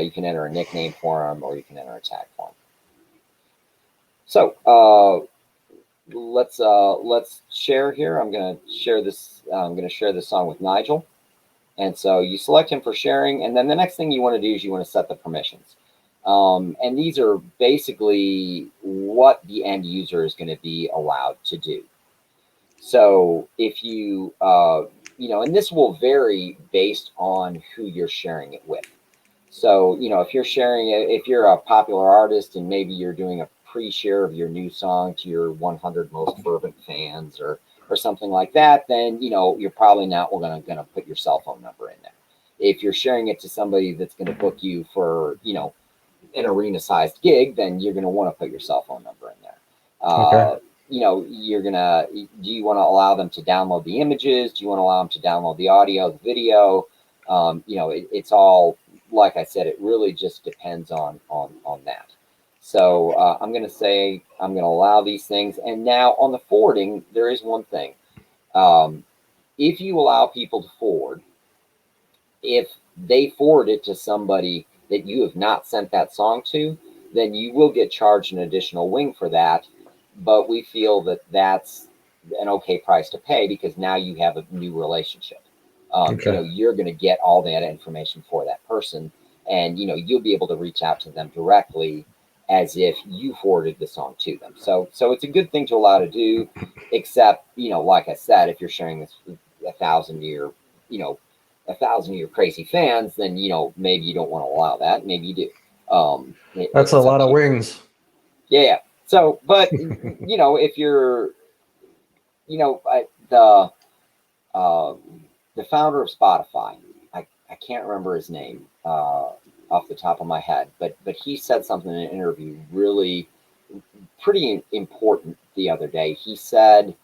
You can enter a nickname for them, or you can enter a tag for them. So let's share here. I'm gonna share this. I'm gonna share this song with Nigel. And so you select him for sharing, and then the next thing you want to do is you want to set the permissions. And these are basically what the end user is going to be allowed to do. So if and this will vary based on who you're sharing it with. So, if you're sharing it, if you're a popular artist and maybe you're doing a pre-share of your new song to your 100 most fervent fans or something like that, then, you're probably not going to put your cell phone number in there. If you're sharing it to somebody that's going to book you for, an arena-sized gig, then you're going to want to put your cell phone number in there. Okay. Do you want to allow them to download the images? Do you want to allow them to download the audio, the video? It's all, like I said, it really just depends on that. So I'm going to say I'm going to allow these things. And now on the forwarding, there is one thing. If you allow people to forward, if they forward it to somebody that you have not sent that song to, then you will get charged an additional wing for that. But we feel that that's an okay price to pay because now you have a new relationship. Okay. You're going to get all that information for that person, and you'll be able to reach out to them directly as if you forwarded the song to them. So it's a good thing to allow to do, except like I said, if you're sharing this with 1,000 of your crazy fans, then maybe you don't want to allow that. Maybe you do. That's a lot of wings. Yeah. So, but if you're, the founder of Spotify, I can't remember his name off the top of my head, but he said something in an interview really pretty important the other day. He said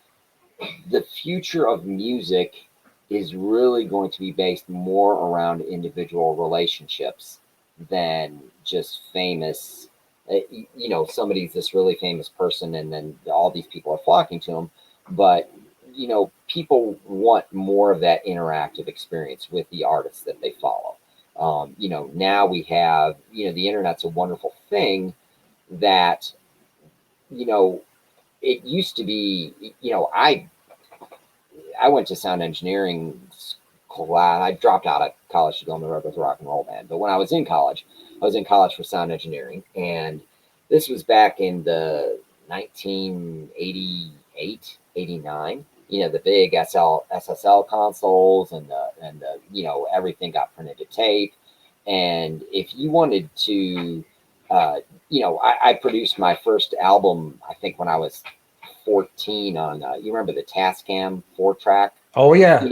the future of music is really going to be based more around individual relationships than just famous. Somebody's this really famous person, and then all these people are flocking to him. But people want more of that interactive experience with the artists that they follow. Now we have, the internet's a wonderful thing that, it used to be, I went to sound engineering class. I dropped out of college to go on the road with a rock and roll band. But when I was in college for sound engineering. And this was back in the 1988, 89. The big SSL consoles and everything got printed to tape. And if you wanted to, I produced my first album, I think when I was 14 on, you remember the Tascam 4-track? Oh yeah.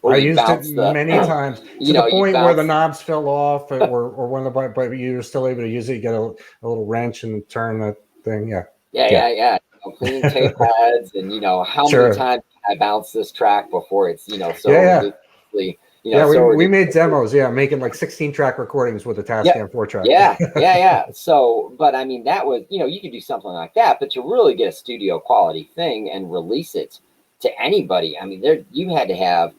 Where I you used it bounce many times to the point where the knobs fell off or one of the, but you were still able to use it. You get a little wrench and turn the thing. Yeah. Yeah. Clean tape heads and how Sure. many times can I bounce this track before it's so ridiculously we made demos, making like 16-track recordings with a Tascam 4-track. Yeah. So, but I mean, that was, you could do something like that, but to really get a studio quality thing and release it to anybody, I mean, you had to have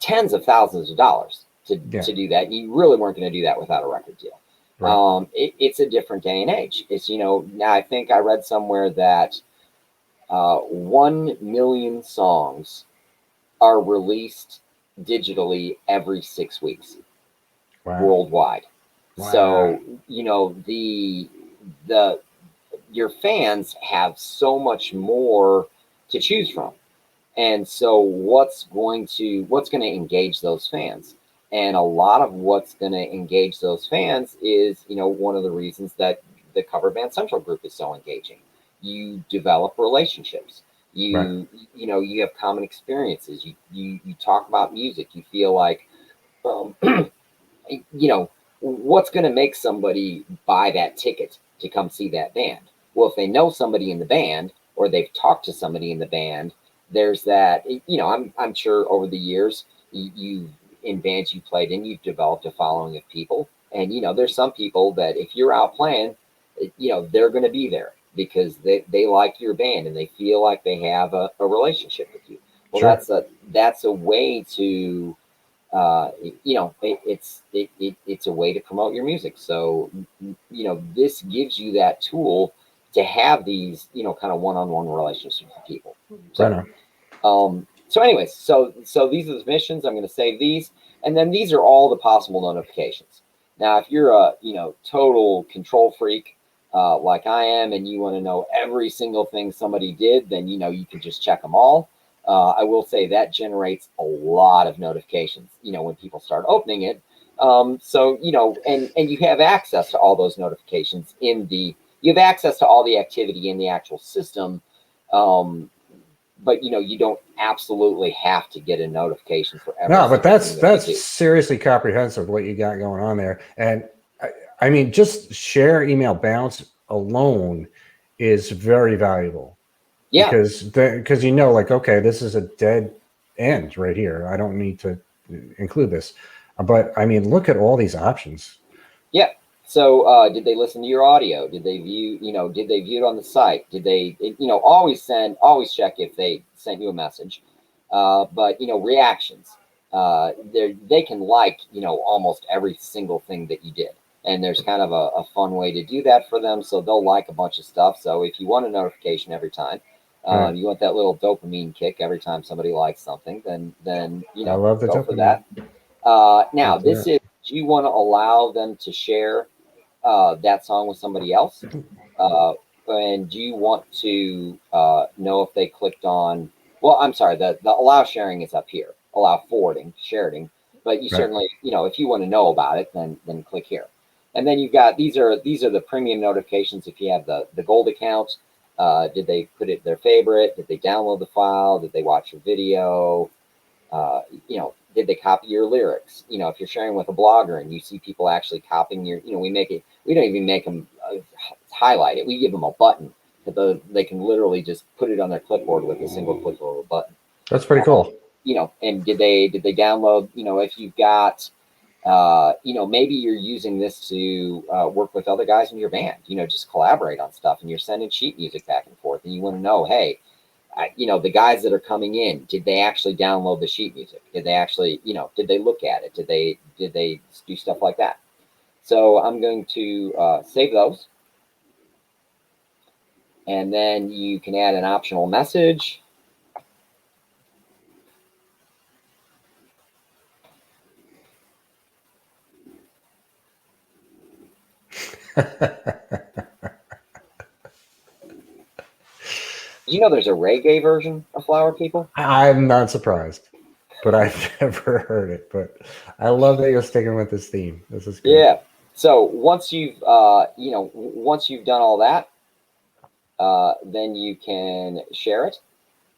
tens of thousands of dollars to do that. You really weren't going to do that without a record deal. Right. It's a different day and age. It's, now I think I read somewhere that 1 million songs are released digitally every 6 weeks. Wow. Worldwide. Wow. So, your fans have so much more to choose from. And so what's going to engage those fans? And a lot of what's going to engage those fans is, one of the reasons that the Cover Band Central group is so engaging. You develop relationships. You have common experiences. You talk about music. You feel like, what's going to make somebody buy that ticket to come see that band? Well, if they know somebody in the band or they've talked to somebody in the band, there's that. I'm sure over the years you in bands you played in, you've developed a following of people, and there's some people that if you're out playing, they're going to be there because they like your band and they feel like they have a relationship with you. Well, Sure. that's a way to it's a way to promote your music. So this gives you that tool to have these kind of one-on-one relationships with people. Right So on. so anyways, so these are the missions. I'm going to save these, and then these are all the possible notifications. Now, if you're a total control freak like I am, and you want to know every single thing somebody did, then you can just check them all. I will say that generates a lot of notifications. When people start opening it, so and you have access to all those notifications you have access to all the activity in the actual system. But you don't absolutely have to get a notification for every No, but single thing that they that's do. seriously comprehensive what you got going on there. And I mean, just share email bounce alone is very valuable Yeah. because like, okay, this is a dead end right here. I don't need to include this. But I mean, look at all these options. Yeah. So did they listen to your audio? Did they view, did they view it on the site? Did they, always check if they sent you a message. But, reactions, they can like, almost every single thing that you did. And there's kind of a fun way to do that for them. So they'll like a bunch of stuff. So if you want a notification every time, Right. you want that little dopamine kick every time somebody likes something, then, I love the go for dopamine. that. Now, Let's do this is, do you want to allow them to share that song with somebody else? Uh, and do you want to know if they clicked on? Well, I'm sorry. The allow sharing is up here. Allow forwarding, sharing. But you Right. certainly, if you want to know about it, then click here. And then you've got these are the premium notifications. If you have the gold account, did they put it their favorite? Did they download the file? Did they watch your video? Did they copy your lyrics? If you're sharing with a blogger and you see people actually copying we don't even make them highlight it. We give them a button that they can literally just put it on their clipboard with a single click of a button. That's pretty cool. And did they download, if you've got, maybe you're using this to work with other guys in your band, just collaborate on stuff and you're sending sheet music back and forth and you want to know, hey, the guys that are coming in, did they actually download the sheet music? Did they actually, did they look at it? Did they do stuff like that? So I'm going to save those. And then you can add an optional message. There's a reggae version of Flower People? I'm not surprised, but I've never heard it. But I love that you're sticking with this theme. This is good. Yeah. So once you've done all that, then you can share it,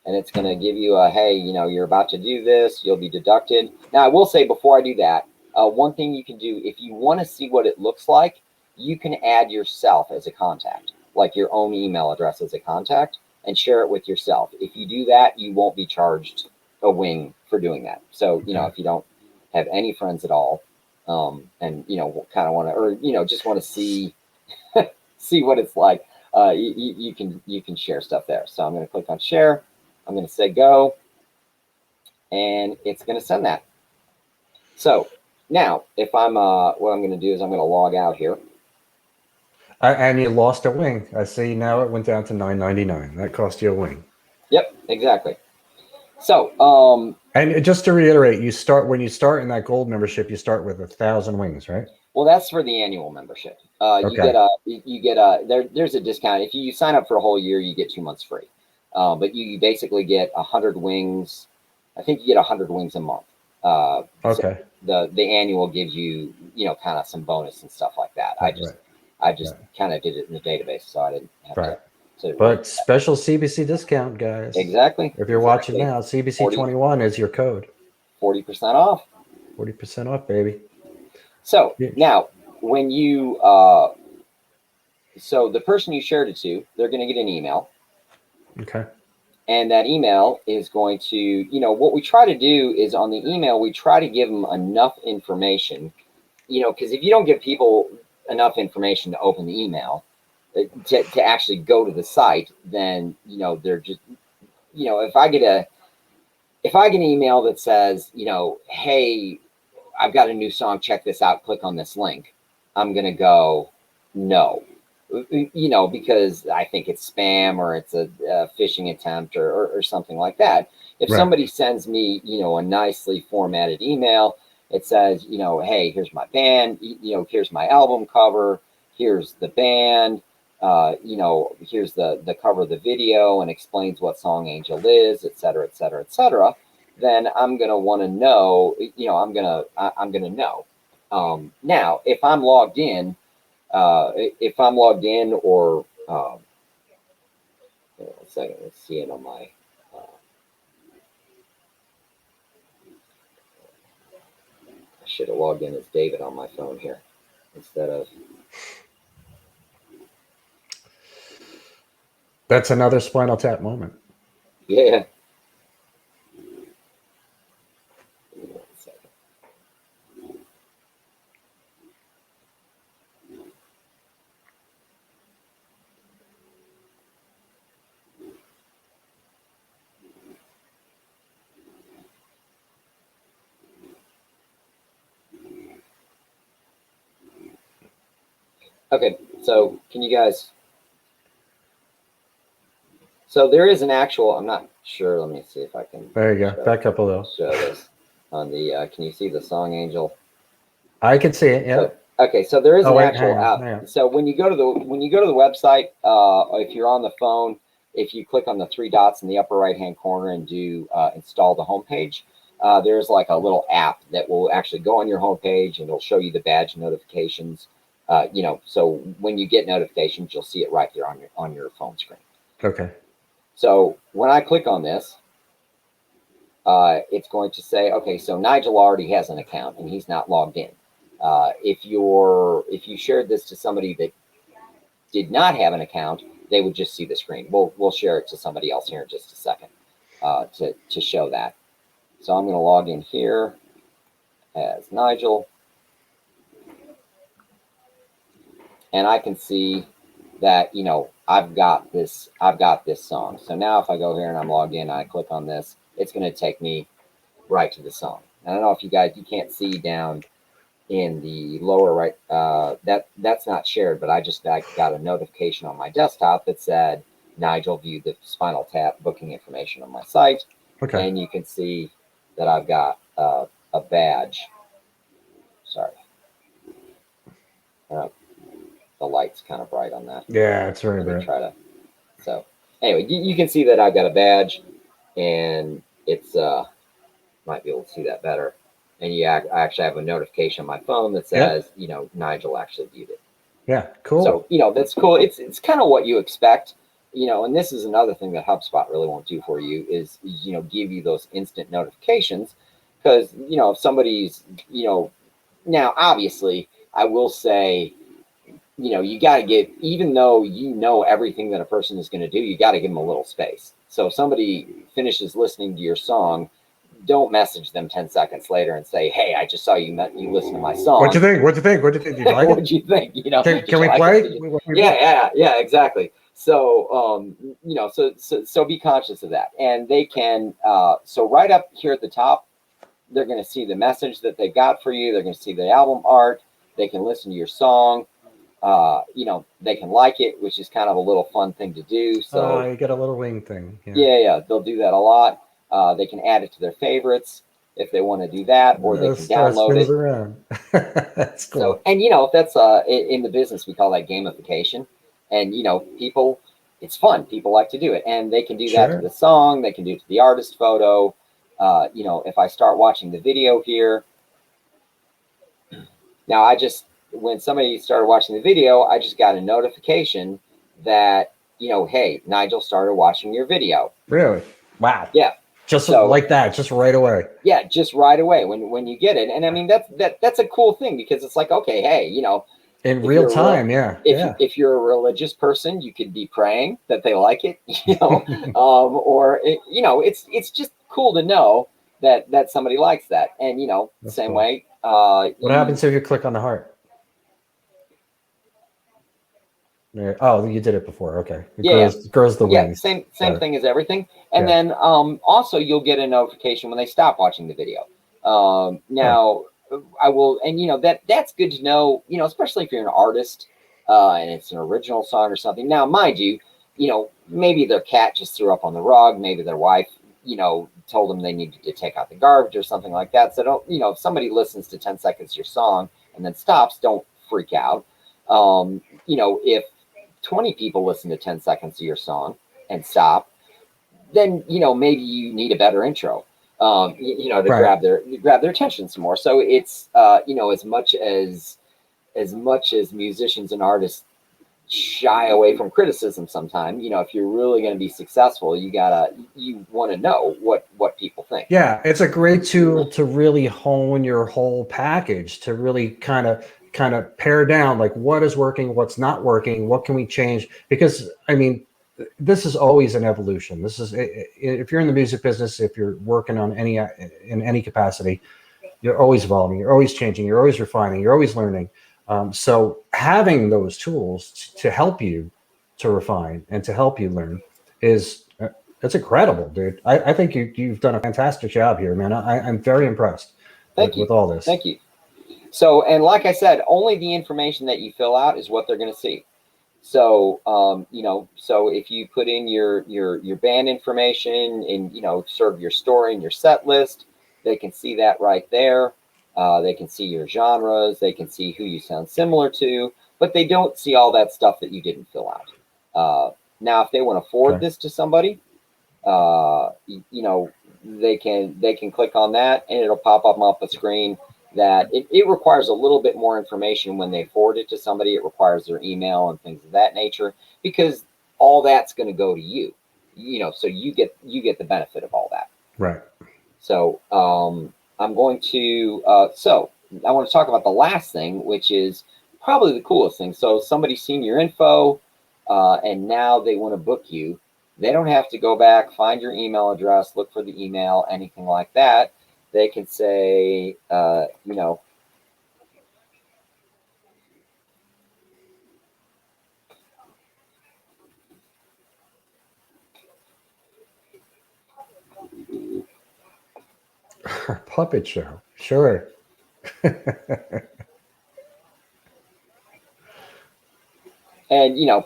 and it's going to give you a, hey, you're about to do this, you'll be deducted. Now, I will say before I do that, one thing you can do, if you want to see what it looks like, you can add yourself as a contact, like your own email address as a contact, and share it with yourself. If you do that, you won't be charged a wing for doing that. So, if you don't have any friends at all, and, kind of want to, or, just want to see what it's like, you can share stuff there. So I'm going to click on share. I'm going to say go, and it's going to send that. So now, if I'm what I'm going to do is I'm going to log out here. And you lost a wing. I see now it went down to $9.99. That cost you a wing. Yep, exactly. So and just to reiterate, when you start in that gold membership, you start with 1,000 wings, right? Well, that's for the annual membership. Okay. There's a discount if you sign up for a whole year. You get 2 months free, but you basically get 100 wings. I think you get 100 wings a month. Okay. So the annual gives you kind of some bonus and stuff like that. Right, I just kind of did it in the database, so I didn't have to. But special CBC discount, guys. Exactly. If you're watching now, CBC 21 is your code. 40% off. 40% off, baby. So Yeah. now when you, so the person you shared it to, they're going to get an email. Okay. And that email is going to, what we try to do is on the email, we try to give them enough information, because if you don't give people enough information to open the email, to actually go to the site, then, they're just, if I get an email that says, hey, I've got a new song, check this out, click on this link, I'm going to go, no, because I think it's spam or it's a phishing attempt or something like that. If Right. somebody sends me, a nicely formatted email, it says, hey, here's my band, here's my album cover, here's the band, here's the cover of the video and explains what Song Angel is, et cetera, et cetera, et cetera, then I'm going to want to know, I'm going to know. Now, if I'm logged in, or one second, let's see it on my, I should have logged in as David on my phone here instead of. That's another Spinal Tap moment. Yeah. One second. Okay, so can you guys? So there is an actual. I'm not sure. Let me see if I can. There you go. Back up a little. Show this on the. Can you see the Song Angel? I can see it. Yeah. So, okay, so there is an actual hang app. on. So when you go to the website, if you're on the phone, if you click on the three dots in the upper right hand corner and do install the homepage, there's like a little app that will actually go on your homepage and it'll show you the badge notifications. So when you get notifications, you'll see it right there on your phone screen. Okay. So when I click on this, it's going to say, okay, so Nigel already has an account and he's not logged in. If you shared this to somebody that did not have an account, they would just see the screen. We'll share it to somebody else here in just a second to show that. So I'm going to log in here as Nigel, and I can see that I've got this song. So now if I go here and I'm logged in, I click on this, it's going to take me right to the song. I don't know if you can't see down in the lower right, that's not shared, but I just got a notification on my desktop that said Nigel viewed the Spinal Tap booking information on my site. Okay. And you can see that I've got a badge. Sorry. The light's kind of bright on that. Yeah, it's very Let me bright. try to. So anyway, you can see that I've got a badge, and it's might be able to see that better. And I actually have a notification on my phone that says, Nigel actually viewed it. Yeah, cool. So, that's cool. It's kind of what you expect, and this is another thing that HubSpot really won't do for you is, give you those instant notifications because, if somebody's, now, obviously, I will say, you got to give, even though everything that a person is going to do, you got to give them a little space. So if somebody finishes listening to your song, don't message them 10 seconds later and say, hey, I just saw you listen to my song. What'd you think? What'd you think? Did you like it? What'd you think? Can we play? Yeah, exactly. So, so be conscious of that. And they can, so right up here at the top, they're going to see the message that they got for you. They're going to see the album art. They can listen to your song. They can like it, which is kind of a little fun thing to do. So you get a little wing thing. Yeah, they'll do that a lot. They can add it to their favorites if they want to do that, or they can download it. Around. That's cool. So, and that's in the business we call that gamification, and people, it's fun. People like to do it, and they can do that to the song. They can do it to the artist photo. If I start watching the video here, now when somebody started watching the video, I just got a notification that hey, Nigel started watching your video. Really? Wow. Yeah. Just So, like that, just right away. Yeah, just right away when you get it. And I mean, that's a cool thing, because it's like, okay, hey, In if real you're a real, time, yeah. Yeah. if you're a religious person, you could be praying that they like it, it's just cool to know that somebody likes that. And That's same cool. way, What happens if you click on the heart? Yeah. Oh, you did it before. Okay. It yeah, grows the yeah, wings. same Got it. thing as everything. And Yeah. then also you'll get a notification when they stop watching the video. Huh. Now I will, and that's good to know, especially if you're an artist, and it's an original song or something. Now, mind you, maybe their cat just threw up on the rug, maybe their wife, told them they needed to take out the garbage or something like that. So don't, if somebody listens to 10 seconds of your song and then stops, don't freak out. If 20 people listen to 10 seconds of your song and stop, then maybe you need a better intro, to Right. grab their attention some more. So it's as much as musicians and artists shy away from criticism sometimes, if you're really going to be successful, you want to know what people think. Yeah, it's a great tool to really hone your whole package, to really kind of pare down like what is working, what's not working, what can we change? Because I mean, this is always an evolution. This is if you're in the music business, if you're working on any in any capacity, you're always evolving, you're always changing, you're always refining, you're always learning. So having those tools to help you to refine and to help you learn is it's incredible, dude. I think you've done a fantastic job here, man. I'm very impressed Thank you. with all this. Thank you. So, and like I said, only the information that you fill out is what they're going to see. So, so if you put in your band information and, sort of your story and your set list, they can see that right there. They can see your genres. They can see who you sound similar to, but they don't see all that stuff that you didn't fill out. Now, if they want to forward Okay. this to somebody, they can click on that and it'll pop up a screen that it requires a little bit more information when they forward it to somebody. It requires their email and things of that nature, because all that's going to go to you, so you get the benefit of all that. Right. So I'm going to so I want to talk about the last thing, which is probably the coolest thing. So somebody's seen your info, and now they want to book you. They don't have to go back, find your email address, look for the email, anything like that. They can say, Puppet show. Sure. and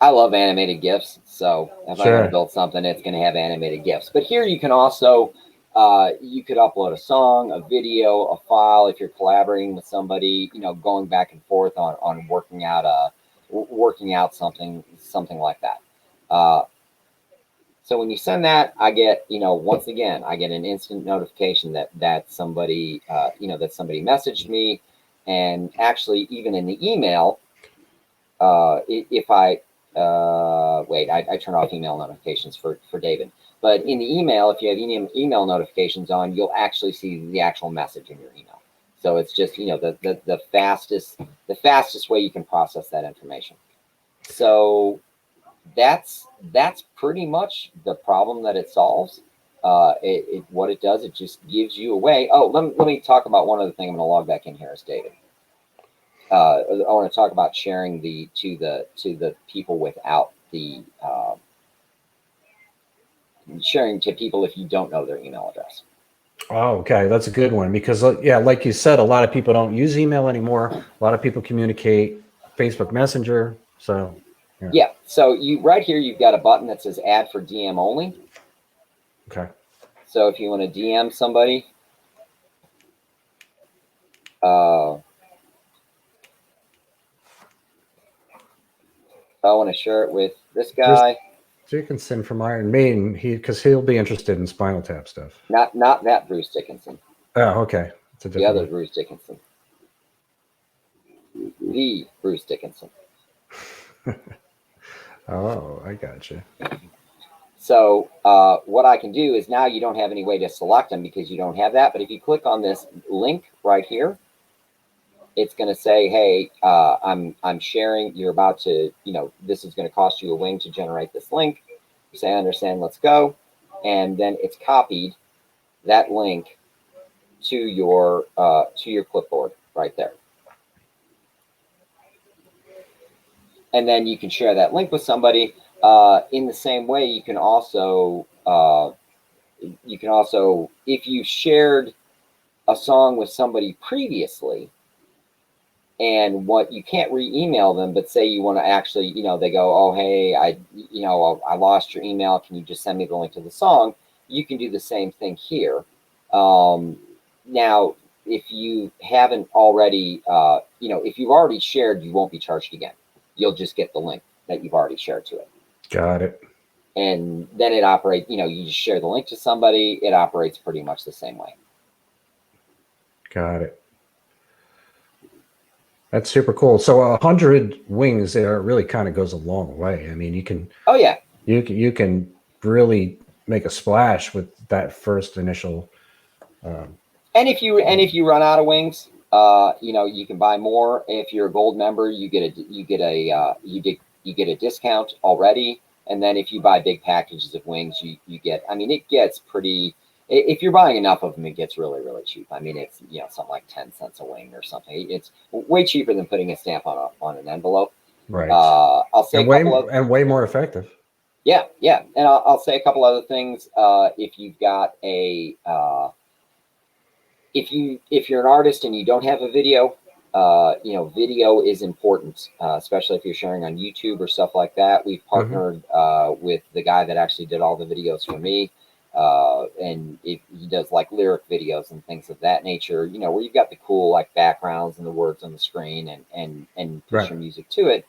I love animated GIFs. So if I want to Sure. build something, it's going to have animated GIFs. But here you can also, you could upload a song, a video, a file if you're collaborating with somebody, going back and forth on working out something like that. So when you send that, I get, once again, I get an instant notification that somebody, that somebody messaged me. And actually, even in the email, if I wait, I turn off email notifications for David. But in the email, if you have email notifications on, you'll actually see the actual message in your email. So it's just the fastest way you can process that information. So that's pretty much the problem that it solves. What it does, it just gives you a way. Oh, let me talk about one other thing. I'm going to log back in here as David. I want to talk about sharing to the people without the sharing to people if you don't know their email address. Oh, okay. That's a good one because, yeah, like you said, a lot of people don't use email anymore. A lot of people communicate Facebook Messenger. So, yeah. So right here, you've got a button that says add for DM only. Okay. So if you want to DM somebody, I want to share it with this guy. Dickinson from Iron Maiden, because he'll be interested in Spinal Tap stuff. Not that Bruce Dickinson. Oh, okay. It's the other Bruce Dickinson. The Bruce Dickinson. Oh, I got you. So what I can do is now you don't have any way to select them because you don't have that. But if you click on this link right here, it's going to say, hey, I'm sharing. You're about to, this is going to cost you a wing to generate this link. You say, I understand, let's go. And then it's copied that link to your clipboard right there. And then you can share that link with somebody. In the same way, you can also, if you shared a song with somebody previously, and what you can't re-email them, but say you want to actually, they go, oh, hey, I lost your email. Can you just send me the link to the song? You can do the same thing here. Now, if you haven't already, if you've already shared, you won't be charged again. You'll just get the link that you've already shared to it. Got it. And then it operates, you just share the link to somebody. It operates pretty much the same way. Got it. That's super cool. So 100 wings there really kind of goes a long way. I mean, you can. Oh yeah. You can really make a splash with that first initial. And if you run out of wings, you can buy more. If you're a gold member, you get a discount already. And then if you buy big packages of wings, you get. I mean, it gets pretty. If you're buying enough of them, it gets really, really cheap. I mean, it's something like 10 cents a wing or something. It's way cheaper than putting a stamp on an envelope. Right. I'll say way more effective. Yeah, yeah, and I'll say a couple other things. If you've got a if you're an artist and you don't have a video, video is important, especially if you're sharing on YouTube or stuff like that. We've partnered with the guy that actually did all the videos for me. And he does like lyric videos and things of that nature, where you've got the cool like backgrounds and the words on the screen and push your music to it.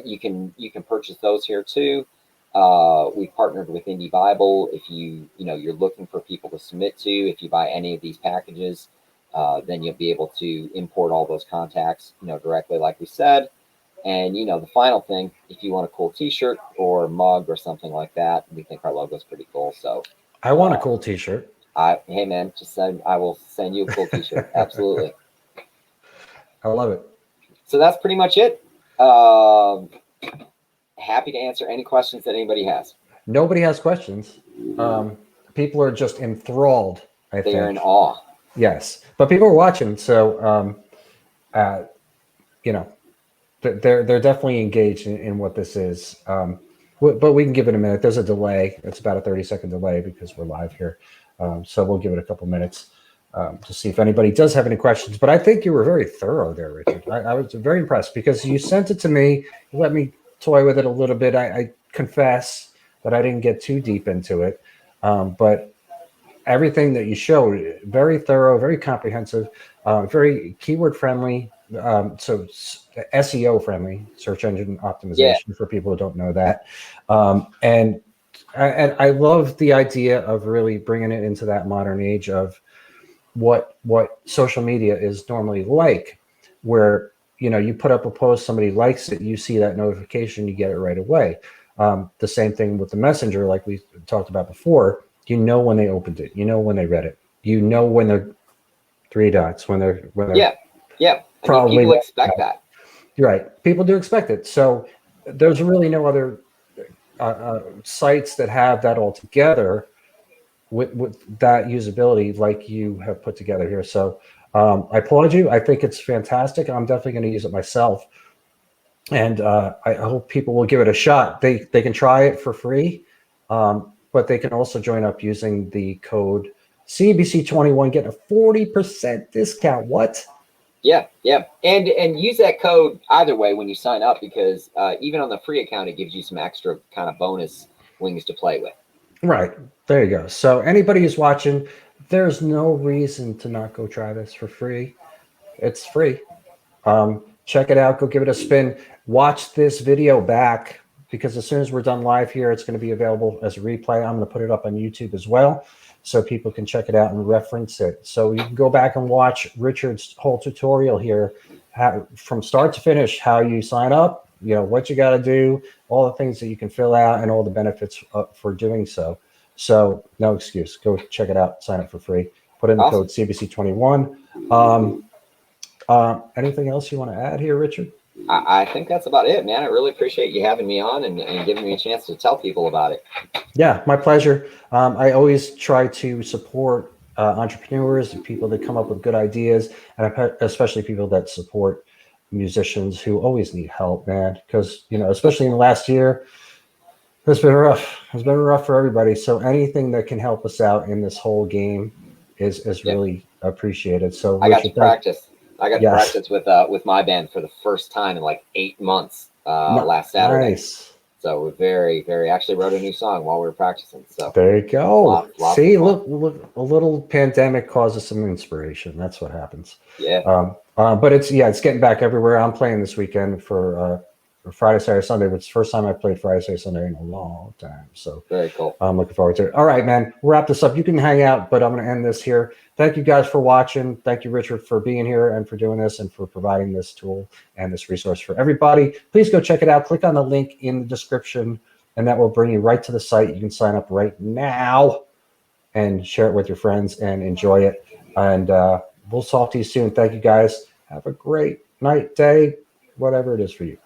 You can purchase those here too. We've partnered with Indie Bible. If you're looking for people to submit to, if you buy any of these packages, then you'll be able to import all those contacts, directly, like we said. And, the final thing, if you want a cool t-shirt or mug or something like that, we think our logo is pretty cool. So I want a cool t-shirt. Hey man, just send, I will send you a cool t-shirt. Absolutely. I love it. So that's pretty much it. Happy to answer any questions that anybody has. Nobody has questions. People are just enthralled. I think they're in awe. Yes, but people are watching, so they're definitely engaged in what this is. But we can give it a minute. There's a delay. It's about a 30-second delay because we're live here, so we'll give it a couple minutes to see if anybody does have any questions. But I think you were very thorough there, Richard. I was very impressed because you sent it to me. You let me toy with it a little bit. I confess that I didn't get too deep into it, but everything that you showed, very thorough, very comprehensive, very keyword friendly, so SEO friendly, search engine optimization for people who don't know that. And I love the idea of really bringing it into that modern age of what social media is normally like, where you put up a post, somebody likes it, you see that notification, you get it right away. The same thing with the messenger, like we talked about before. When they opened it, when they read it, when they're three dots, when they're probably people expect that. You're right. People do expect it. So there's really no other sites that have that all together with that usability like you have put together here. So I applaud you. I think it's fantastic. I'm definitely going to use it myself. And I hope people will give it a shot. They can try it for free. But they can also join up using the code CBC21, get a 40% discount. What? Yeah. And use that code either way when you sign up, because even on the free account, it gives you some extra kind of bonus wings to play with. Right. There you go. So anybody who's watching, there's no reason to not go try this for free. It's free. Check it out. Go give it a spin. Watch this video back, because as soon as we're done live here, it's going to be available as a replay. I'm going to put it up on YouTube as well, so people can check it out and reference it. So you can go back and watch Richard's whole tutorial here, from start to finish, how you sign up, what you got to do, all the things that you can fill out, and all the benefits for doing so. So no excuse. Go check it out. Sign up for free. Put in the Awesome. code CBC21. Anything else you want to add here, Richard? I think that's about it, man. I really appreciate you having me on and giving me a chance to tell people about it. Yeah, my pleasure. I always try to support entrepreneurs and people that come up with good ideas, and especially people that support musicians who always need help, man. Because especially in the last year, it's been rough. It's been rough for everybody. So anything that can help us out in this whole game is Yeah. really appreciated. So I got to Richard, practice. I got to yes, practice with my band for the first time in like 8 months last Saturday. nice. So we're very actually wrote a new song while we were practicing. So There you go. lots See, of fun. look, a little pandemic causes some inspiration. That's what happens. Yeah. But it's getting back everywhere. I'm playing this weekend for Friday, Saturday, Sunday. It's the first time I played Friday, Saturday, Sunday in a long time. So Very cool. I'm looking forward to it. All right, man. Wrap this up. You can hang out, but I'm going to end this here. Thank you guys for watching. Thank you, Richard, for being here and for doing this and for providing this tool and this resource for everybody. Please go check it out. Click on the link in the description, and that will bring you right to the site. You can sign up right now and share it with your friends and enjoy it. And we'll talk to you soon. Thank you, guys. Have a great night, day, whatever it is for you.